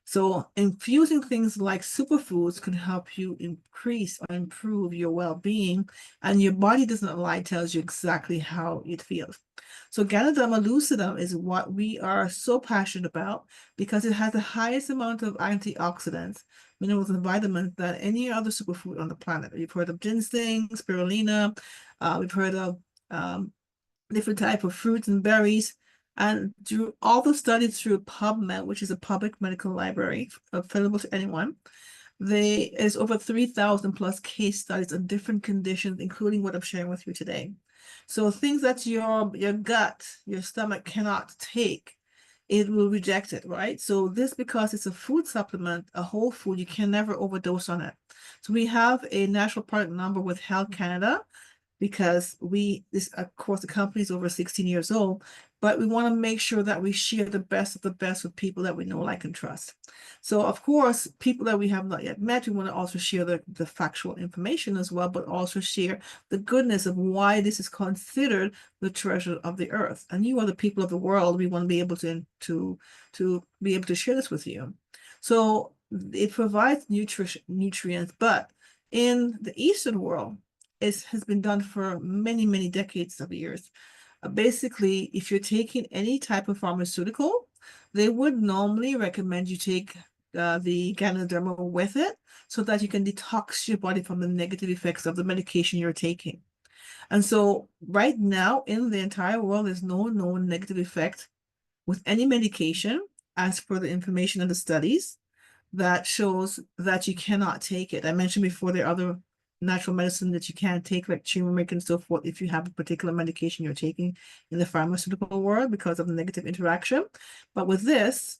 So infusing things like superfoods can help you increase or improve your well-being, and your body doesn't lie, tells you exactly how it feels. So Ganoderma lucidum is what we are so passionate about because it has the highest amount of antioxidants, minerals, and vitamins than any other superfood on the planet. We've heard of ginseng, spirulina, we've heard of different type of fruits and berries. And through all the studies through PubMed, which is a public medical library available to anyone, there is over 3,000 plus case studies on different conditions, including what I'm sharing with you today. So things that your gut, your stomach cannot take, it will reject it, right? So this, because it's a food supplement, a whole food, you can never overdose on it. So we have a national product number with Health Canada, because of course, the company is over 16 years old, but we want to make sure that we share the best of the best with people that we know, like, and trust. So of course, people that we have not yet met, we want to also share the factual information as well, but also share the goodness of why this is considered the treasure of the earth. And you are the people of the world. We want to be able to be able to share this with you. So it provides nutrients, but in the Eastern world, it has been done for many, many decades of years. Basically, if you're taking any type of pharmaceutical, they would normally recommend you take the Ganoderma with it so that you can detox your body from the negative effects of the medication you're taking. And so right now in the entire world, there's no known negative effect with any medication, as per the information and the studies that shows that you cannot take it. I mentioned before, there are other natural medicine that you can take, like turmeric and so forth, if you have a particular medication you're taking in the pharmaceutical world because of the negative interaction. But with this,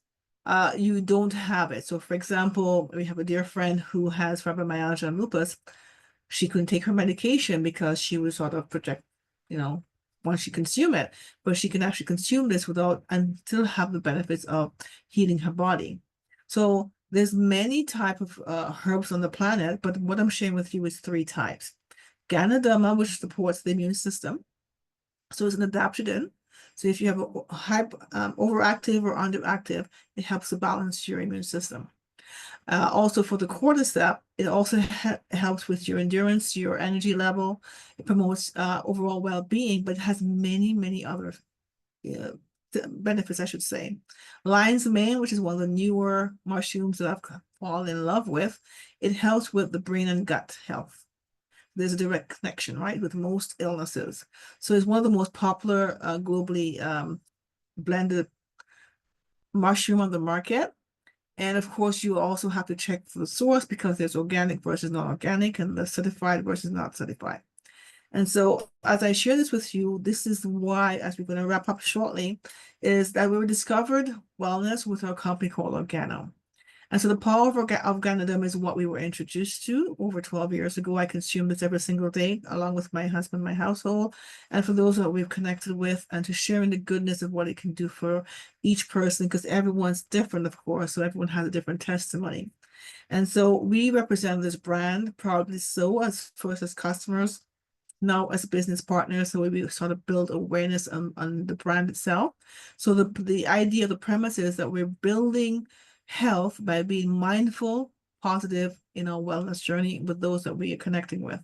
you don't have it. So for example, we have a dear friend who has fibromyalgia and lupus. She couldn't take her medication because she was sort of once she consume it, but she can actually consume this without and still have the benefits of healing her body. So There's many type of herbs on the planet, but what I'm sharing with you is 3 types. Ganoderma, which supports the immune system. So it's an adaptogen. So if you have a overactive or underactive, it helps to balance your immune system. Also for the cordyceps, it also helps with your endurance, your energy level. It promotes overall well-being, but it has many, many other benefits, I should say. Lion's mane, which is one of the newer mushrooms that I've fallen in love with, it helps with the brain and gut health. There's a direct connection, right, with most illnesses. So it's one of the most popular globally blended mushroom on the market. And of course, you also have to check for the source because there's organic versus non-organic and the certified versus not certified. And so as I share this with you, this is why, as we're going to wrap up shortly, is that we discovered wellness with our company called Organo. And so the power of Organoderm is what we were introduced to over 12 years ago. I consume this every single day, along with my husband, my household, and for those that we've connected with, and to sharing the goodness of what it can do for each person, because everyone's different, of course, so everyone has a different testimony. And so we represent this brand, proudly so, as first as customers, now as business partners. So we sort of build awareness on the brand itself. So the idea, the premise is that we're building health by being mindful, positive in our wellness journey with those that we are connecting with.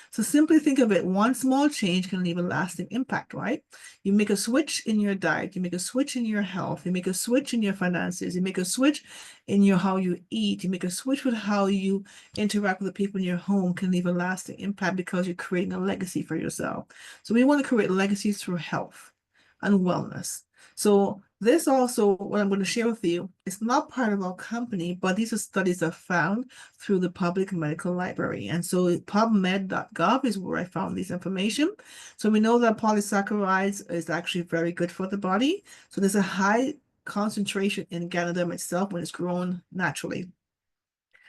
So simply think of it, one small change can leave a lasting impact, right? You make a switch in your diet, you make a switch in your health, you make a switch in your finances, you make a switch in your how you eat, you make a switch with how you interact with the people in your home, can leave a lasting impact because you're creating a legacy for yourself. So we want to create legacies through health and wellness. So this also, what I'm going to share with you, it's not part of our company, but these are studies I've found through the Public Medical Library. And so pubmed.gov is where I found this information. So we know that polysaccharides is actually very good for the body. So there's a high concentration in Ganoderm itself when it's grown naturally.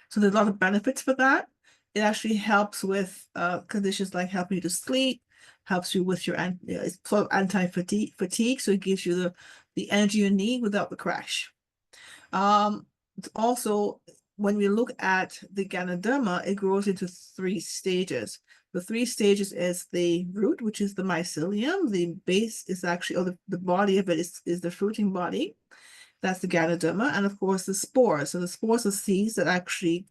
So there's a lot of benefits for that. It actually helps with conditions like helping you to sleep, helps you with your it's sort of anti-fatigue, so it gives you the energy you need without the crash. Also, when we look at the Ganoderma, it grows into 3 stages. The 3 stages is the root, which is the mycelium. The base is actually, or the body of it is the fruiting body. That's the Ganoderma. And of course, the spores. So the spores are seeds that actually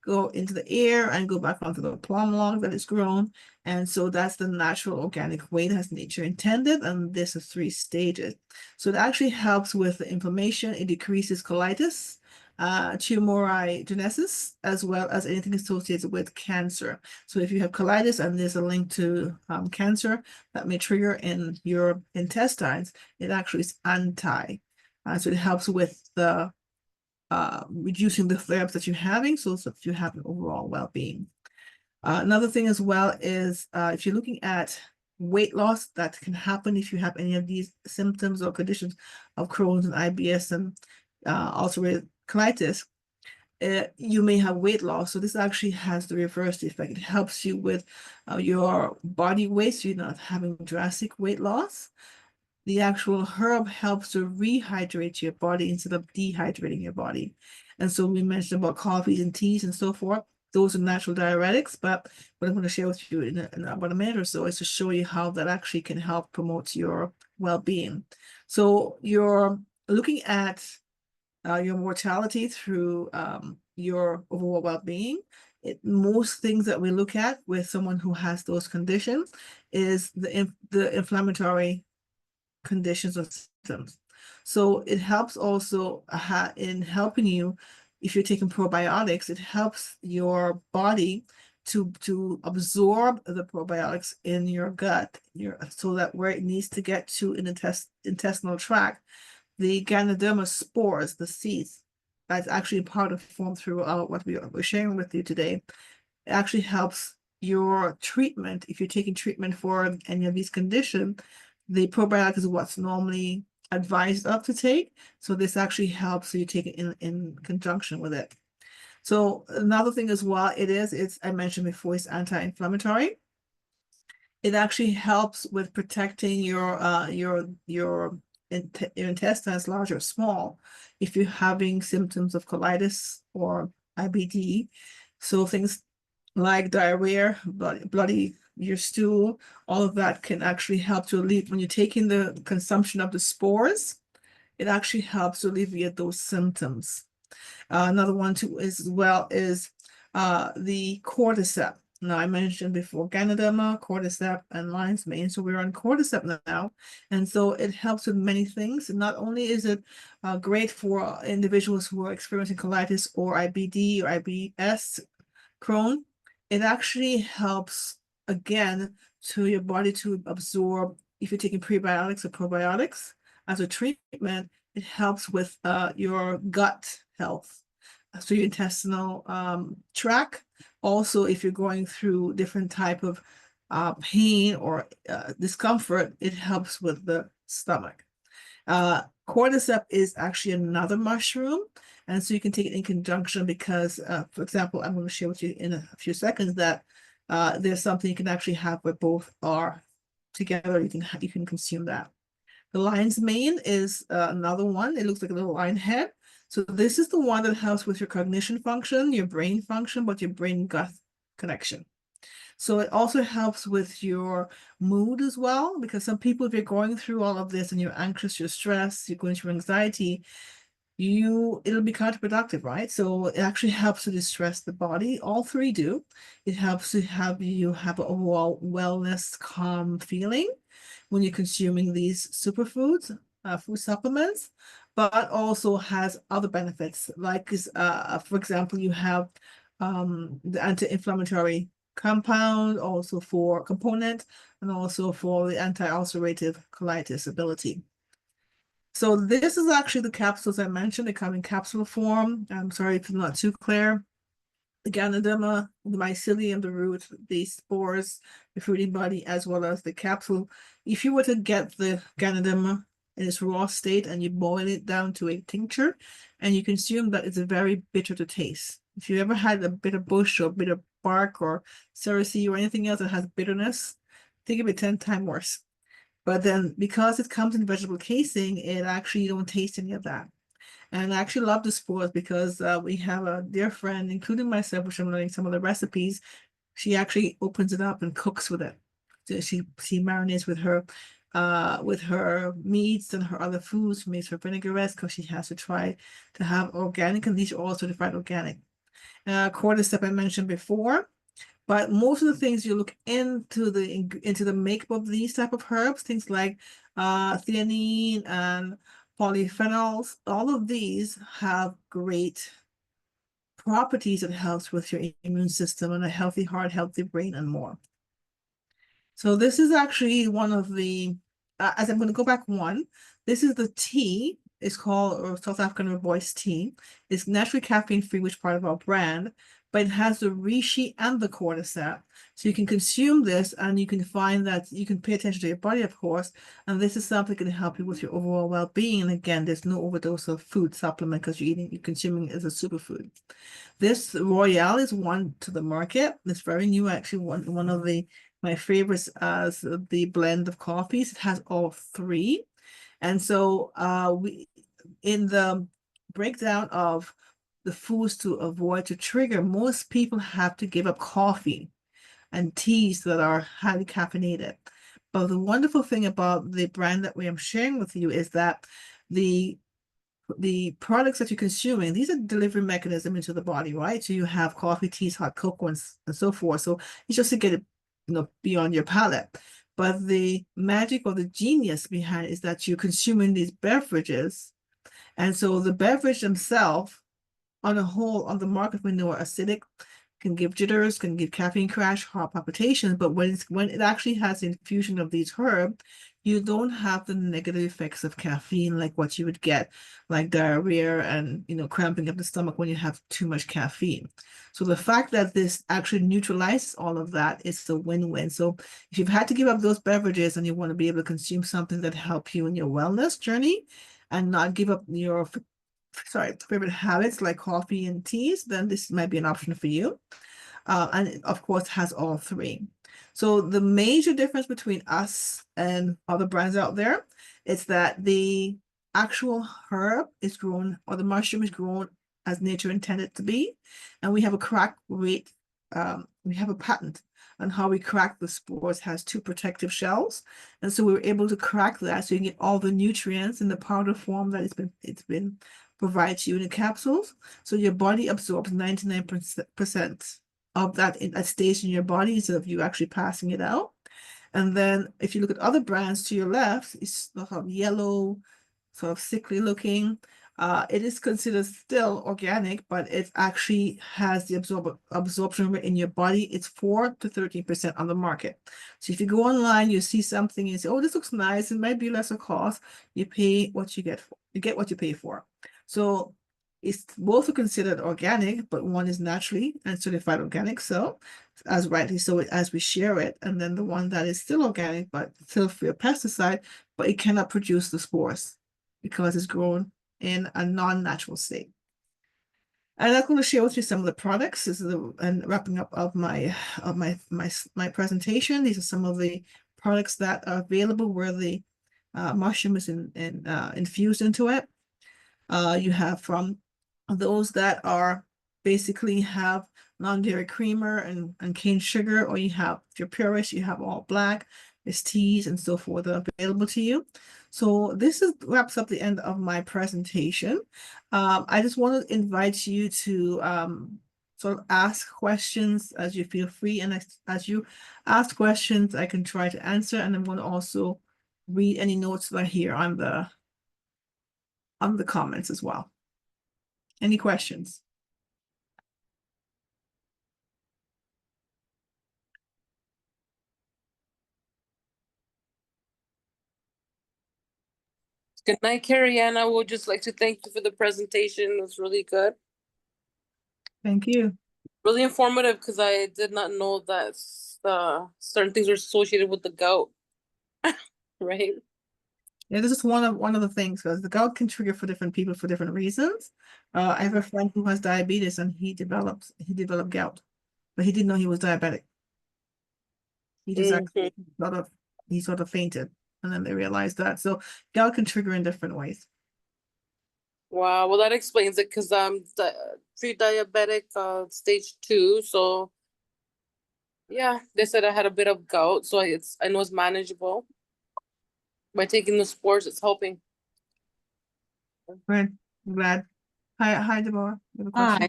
go into the air and go back onto the plum log that is grown. And so that's the natural organic way that has nature intended. And this is 3 stages. So it actually helps with the inflammation. It decreases colitis, tumorigenesis, as well as anything associated with cancer. So if you have colitis and there's a link to cancer that may trigger in your intestines, it actually is anti. So it helps with the reducing the flare-ups that you're having, so that you have an overall well-being. Another thing as well is if you're looking at weight loss that can happen if you have any of these symptoms or conditions of Crohn's and IBS and ulcerated colitis, you may have weight loss. So this actually has the reverse effect. It helps you with your body weight, so you're not having drastic weight loss. The actual herb helps to rehydrate your body instead of dehydrating your body. And so we mentioned about coffees and teas and so forth. Those are natural diuretics, but what I'm going to share with you in about a minute or so is to show you how that actually can help promote your well-being. So you're looking at your mortality through your overall well-being. Most things that we look at with someone who has those conditions is the inflammatory conditions or symptoms. So it helps also in helping you, if you're taking probiotics, it helps your body to absorb the probiotics in your gut, so that where it needs to get to in the intestinal tract, the Ganoderma spores, the seeds, that's actually part of form throughout what we're sharing with you today. It actually helps your treatment. If you're taking treatment for any of these conditions, the probiotic is what's normally advised of to take. So this actually helps, so you take it in conjunction with it. So another thing as well, I mentioned before, it's anti-inflammatory. It actually helps with protecting your your intestines, large or small, if you're having symptoms of colitis or IBD. So things like diarrhea, bloody your stool, all of that can actually help to alleviate when you're taking the consumption of the spores. It actually helps to alleviate those symptoms. Another one too as well is the cordyceps. Now I mentioned before Ganoderma, cordyceps, and lion's mane. So we're on cordyceps now, and so it helps with many things. And not only is it great for individuals who are experiencing colitis or IBD or IBS, Crohn, it actually helps again to your body to absorb. If you're taking prebiotics or probiotics as a treatment, it helps with your gut health, so your intestinal tract. Also, if you're going through different type of pain or discomfort, it helps with the stomach. Cordyceps is actually another mushroom, and so you can take it in conjunction because, for example, I'm going to share with you in a few seconds that there's something you can actually have where both are together. You can consume that. The lion's mane is another one. It looks like a little lion head. So this is the one that helps with your cognition function, your brain function, but your brain-gut connection. So it also helps with your mood as well, because some people, if you're going through all of this and you're anxious, you're stressed, you're going through anxiety, it'll be counterproductive, right? So it actually helps to distress the body. All three do. It helps to have you have an overall wellness, calm feeling when you're consuming these superfoods, food supplements, but also has other benefits, like for example, you have the anti-inflammatory compound, also for component, and also for the anti-ulcerative colitis ability. So this is actually the capsules I mentioned. They come in capsule form. I'm sorry if it's not too clear. The Ganoderma, the mycelium, the root, the spores, the fruiting body, as well as the capsule. If you were to get the Ganoderma in its raw state and you boil it down to a tincture and you consume that, it's very bitter to taste. If you ever had a bitter bush or bitter bark or cerasee or anything else that has bitterness, think of it 10 times worse. But then because it comes in vegetable casing, it actually, you don't taste any of that. And I actually love the spores because we have a dear friend, including myself, which I'm learning some of the recipes. She actually opens it up and cooks with it. So she marinates with her meats and her other foods, makes her vinaigrettes because she has to try to have organic, and these are all certified organic. Cordyceps I mentioned before. But most of the things you look into the makeup of these type of herbs, things like theanine and polyphenols, all of these have great properties that helps with your immune system and a healthy heart, healthy brain, and more. So this is actually one of the, as I'm going to go back one, this is the tea. It's called South African Voice tea. It's naturally caffeine-free, which is part of our brand, but it has the reishi and the cordyceps. So you can consume this and you can find that you can pay attention to your body, of course, and this is something that can help you with your overall well-being. And again, there's no overdose of food supplement because you're consuming it as a superfood. This Royale is one to the market. It's very new, actually, one of my favorites as the blend of coffees. It has all three. And so in the breakdown of the foods to avoid to trigger, most people have to give up coffee and teas that are highly caffeinated. But the wonderful thing about the brand that we am sharing with you is that the products that you're consuming, these are delivery mechanism into the body, right? So you have coffee, teas, hot cocoa, and so forth. So it's just to get it, beyond your palate. But the magic or the genius behind it is that you're consuming these beverages. And so the beverage themselves, on a whole, on the market, we know are acidic, can give jitters, can give caffeine crash, heart palpitations. But when it actually has the infusion of these herbs, you don't have the negative effects of caffeine like what you would get, like diarrhea and cramping of the stomach when you have too much caffeine. So the fact that this actually neutralizes all of that is a win-win. So if you've had to give up those beverages and you want to be able to consume something that helps you in your wellness journey and not give up your favorite habits like coffee and teas, then this might be an option for you. And it, of course, has all three. So the major difference between us and other brands out there is that the actual herb is grown, or the mushroom is grown as nature intended to be. And we have a crack rate, we have a patent on how we crack the spores, has two protective shells. And so we were able to crack that so you can get all the nutrients in the powder form that it's been provided to you in the capsules. So your body absorbs 99% of that that stays in your body instead of you actually passing it out. And then if you look at other brands to your left, it's sort of yellow, sort of sickly looking. It is considered still organic, but it actually has the absorption rate in your body. It's 4 to 13% on the market. So if you go online, you see something and you say, oh, this looks nice, it might be lesser cost. You pay what you get for. You get what you pay for. So it's both considered organic, but one is naturally and certified organic. So as rightly so as we share it, and then the one that is still organic, but still free of pesticide, but it cannot produce the spores because it's grown in a non-natural state. And I'm going to share with you some of the products. This is and wrapping up of my presentation. These are some of the products that are available where the mushroom is infused into it. You have from those that are basically have non-dairy creamer and cane sugar, or you have, if you're purist, you have all black, there's teas and so forth available to you. So this wraps up the end of my presentation. I just want to invite you to sort of ask questions as you feel free, and as you ask questions, I can try to answer, and I'm going to also read any notes that I hear on the comments as well. Any questions? Good night, Kerry-Ann. I would just like to thank you for the presentation. It was really good. Thank you. Really informative, because I did not know that certain things are associated with the gout. Right? Yeah, this is one of the things, because the gout can trigger for different people for different reasons. I have a friend who has diabetes, and he developed gout, but he didn't know he was diabetic. He just actually he sort of fainted, and then they realized that. So gout can trigger in different ways. Wow, well that explains it, because I'm pre-diabetic, stage 2. So yeah, they said I had a bit of gout, so I know it's manageable. By taking the spores, it's helping. Right. I'm glad. Hi, Deborah. You have a question?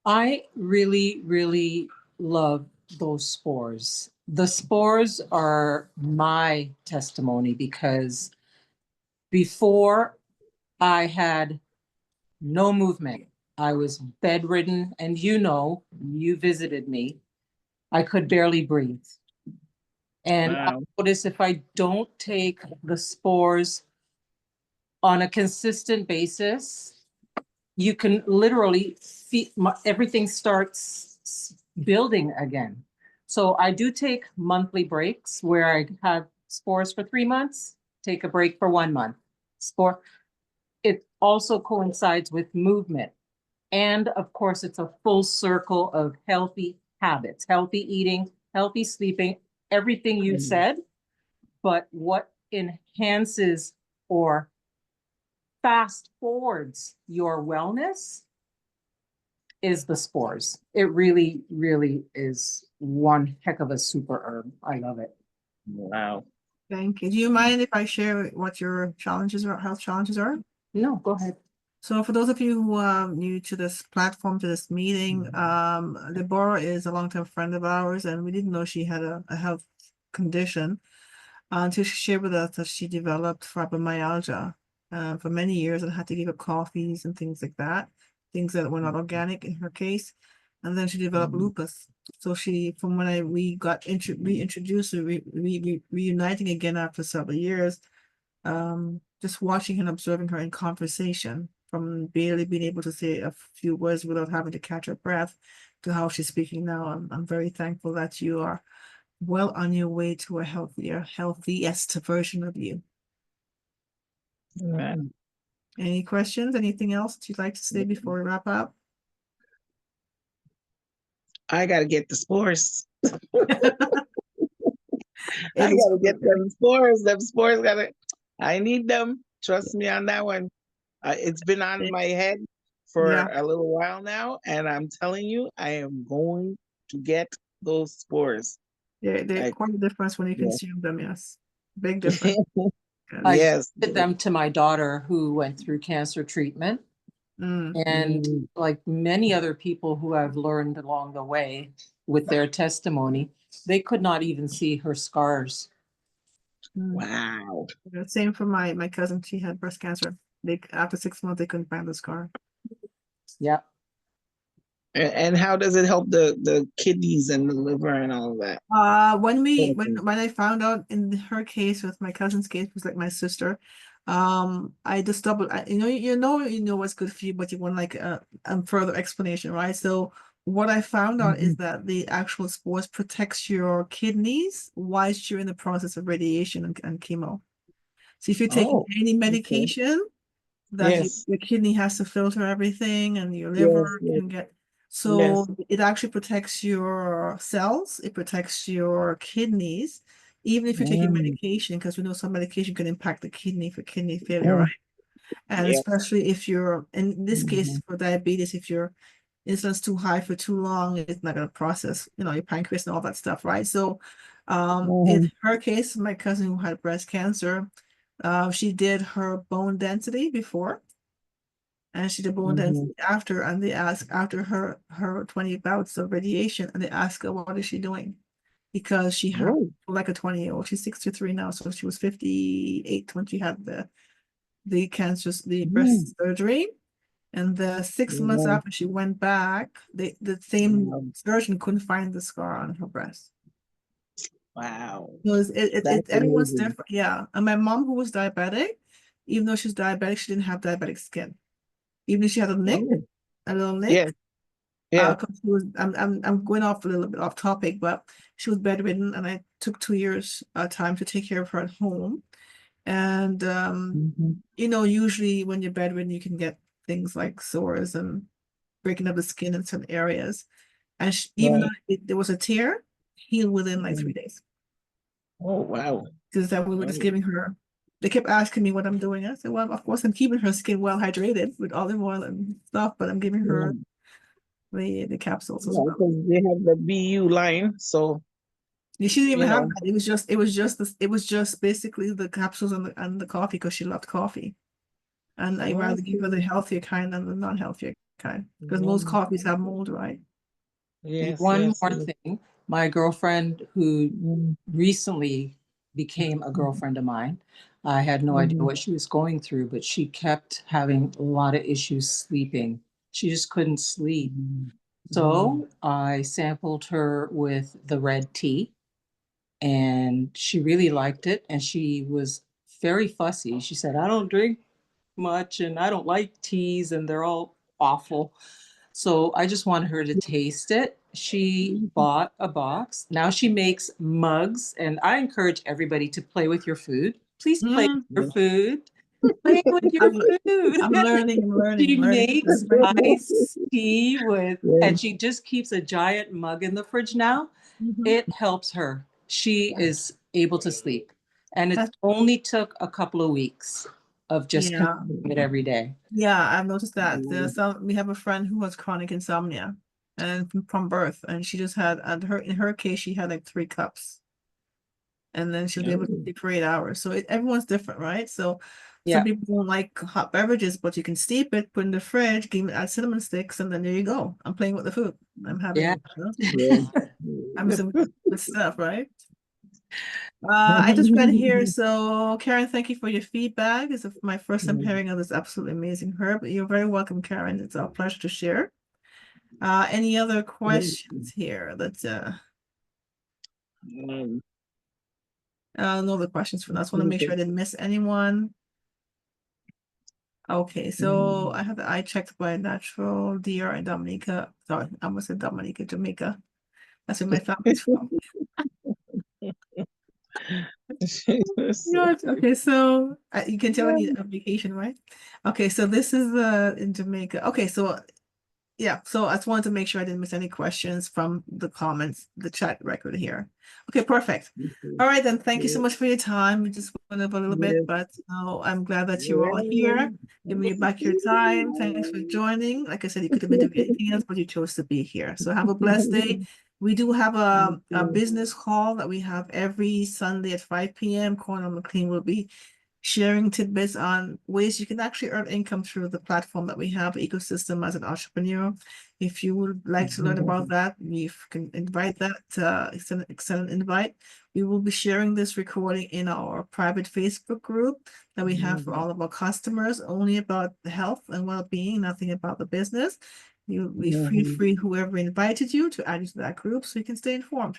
Hi. I really, really love those spores. The spores are my testimony, because before I had no movement, I was bedridden, and you visited me. I could barely breathe. And I notice if I don't take the spores on a consistent basis, you can literally feel everything starts building again. So I do take monthly breaks where I have spores for 3 months, take a break for 1 month. It also coincides with movement. And of course, it's a full circle of healthy habits, healthy eating, healthy sleeping, everything you said. But what enhances or fast forwards your wellness is the spores. It really, really is one heck of a super herb. I love it. Wow. Thank you. Do you mind if I share what your challenges or health challenges are? No, go ahead. So for those of you who are new to this platform, to this meeting, Deborah is a longtime friend of ours, and we didn't know she had a health condition until she shared with us that she developed fibromyalgia for many years and had to give up coffees and things like that, things that were not organic in her case. And then she developed lupus. So from when we got reintroduced, reuniting again after several years, just watching and observing her in conversation, from barely being able to say a few words without having to catch her breath to how she's speaking now. I'm very thankful that you are well on your way to a healthiest version of you. Amen. Any questions? Anything else that you'd like to say before we wrap up? I got to get the spores. It I is gotta get really good. them spores. Them spores gotta. I need them. Trust me on that one. It's been on my head for Yeah, a little while now, and I'm telling you, I am going to get those spores. they're I, quite a difference when you yeah. consume them, yes. Big difference. I Yes. Yes. gifted them to my daughter who went through cancer treatment. Mm. And Mm, like many other people who I've learned along the way with their testimony, they could not even see her scars. Mm. wow. Yeah, same for my cousin. She had breast cancer. They after 6 months they couldn't find the scar. Yeah. And how does it help the kidneys and the liver and all of that? When I found out in her case with my cousin's case was like my sister, I just doubled. You know what's good for you, but you want like a further explanation, right? So what I found out is Mhm. that the actual spores protects your kidneys whilst you're in the process of radiation and chemo. So if you're taking Oh, any okay. medication, that Yes. your kidney has to filter everything and your Yes. liver Yes. can get Yes. so it actually protects your cells, it protects your kidneys, even if you're taking Mm, medication, because we know some medication can impact the kidney for kidney failure, mm, right? And yes. especially if you're in this case Mhm. for diabetes, if your insulin's too high for too long, it's not going to process, your pancreas and all that stuff, right? So in Mhm. her case, my cousin who had breast cancer, she did her bone density before and she did bone Mhm. density after, and they asked after her 20 bouts of radiation, and they asked her what is she doing because she had Oh. like a 20-year-old. She's 63 now, so she was 58 when she had the Mm. breast surgery. And the 6 months Wow. after she went back, the same Wow. surgeon couldn't find the scar on her breast. Wow. Because That's everyone's amazing. different. Yeah. And my mom, who was diabetic, even though she's diabetic, she didn't have diabetic skin. Even if she had Oh. a little nick, Yes. Yes. 'cause she was, I'm going off a little bit off topic, but she was bedridden, and I took 2 years time to take care of her at home. And Mhm. usually when you're bedridden, you can get things like sores and breaking of the skin in some areas. And even though Right. there was a tear, healed within like 3 days. Oh, wow. Because that we were just Oh. giving her. They kept asking me what I'm doing. I said, well, of course, I'm keeping her skin well hydrated with olive oil and stuff, but I'm giving Yeah. her the capsules as Yeah, well. because they have the BU line, so She didn't you even have know. that. It was just basically the capsules and the coffee because she loved coffee. And I rather give her the Okay. healthier kind than the non-healthier kind because most Mm, coffees have mold, right? yes, One yes, more yes. thing, my girlfriend who Mm, recently became a girlfriend of mine, I had no idea mhm, what she was going through, but she kept having a lot of issues sleeping. She just couldn't sleep. mhm, mhm. So I sampled her with the red tea and she really liked it. And she was very fussy. She said, I don't drink much and I don't like teas and they're all awful. So I just wanted her to taste it. She bought a box. Now she makes mugs, and I encourage everybody to play with your food. Please play Mm, with your Yes. food. Play with your I'm food. I'm learning, I'm learning, She I'm learning. makes iced tea with, Yes. and she just keeps a giant mug in the fridge now. Mhm. It helps her. She is able to sleep. And it That's- only took a couple of weeks of just Yeah, consuming it every day. yeah, I've noticed that. Mm, We have a friend who has chronic insomnia and from birth, and she just had in her case she had like 3 cups, and then she'll be able to oh, sleep for 8 hours. So everyone's different, right? So some Yeah. people don't like hot beverages, but you can steep it, put in the fridge, add cinnamon sticks, and then there you go. I'm playing with the food. I'm Yeah. having, yeah. having some good stuff, right? I just read here. So, Karen, thank you for your feedback. This is my first time hearing of this absolutely amazing herb. You're very welcome, Karen. It's our pleasure to share. Any other questions here? Um, No other questions for us. Want to make sure I didn't miss anyone. Okay, so I have the eye checked by Natural DR in Dominica. Sorry, I almost said Dominica, Jamaica. That's where my family's from. Yes. Okay, so you can tell I need a vacation, right? Okay, so this is in Jamaica. Okay, so Yeah, so I just wanted to make sure I didn't miss any questions from the comments, the chat record here. Okay, perfect. All right, then. Thank you so much for your time. We just went up a little bit, but I'm glad that you're all here. Giving you back your time. Thanks for joining. Like I said, you could have been doing anything else, but you chose to be here. So have a blessed day. We do have a business call that we have every Sunday at 5 p.m. Kerry-Ann will be sharing tidbits on ways you can actually earn income through the platform that we have, ecosystem as an entrepreneur. If you would like to learn about that, you can invite that, extend an invite. We will be sharing this recording in our private Facebook group that we have for all of our customers, only about the health and well-being, nothing about the business. We feel free, whoever invited you, to add you to that group so you can stay informed.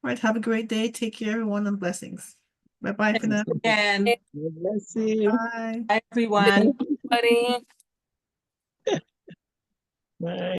All right, have a great day. Take care, everyone, and blessings. Bye-bye for now. And Bless you. Bye. everyone. Buddy. Bye.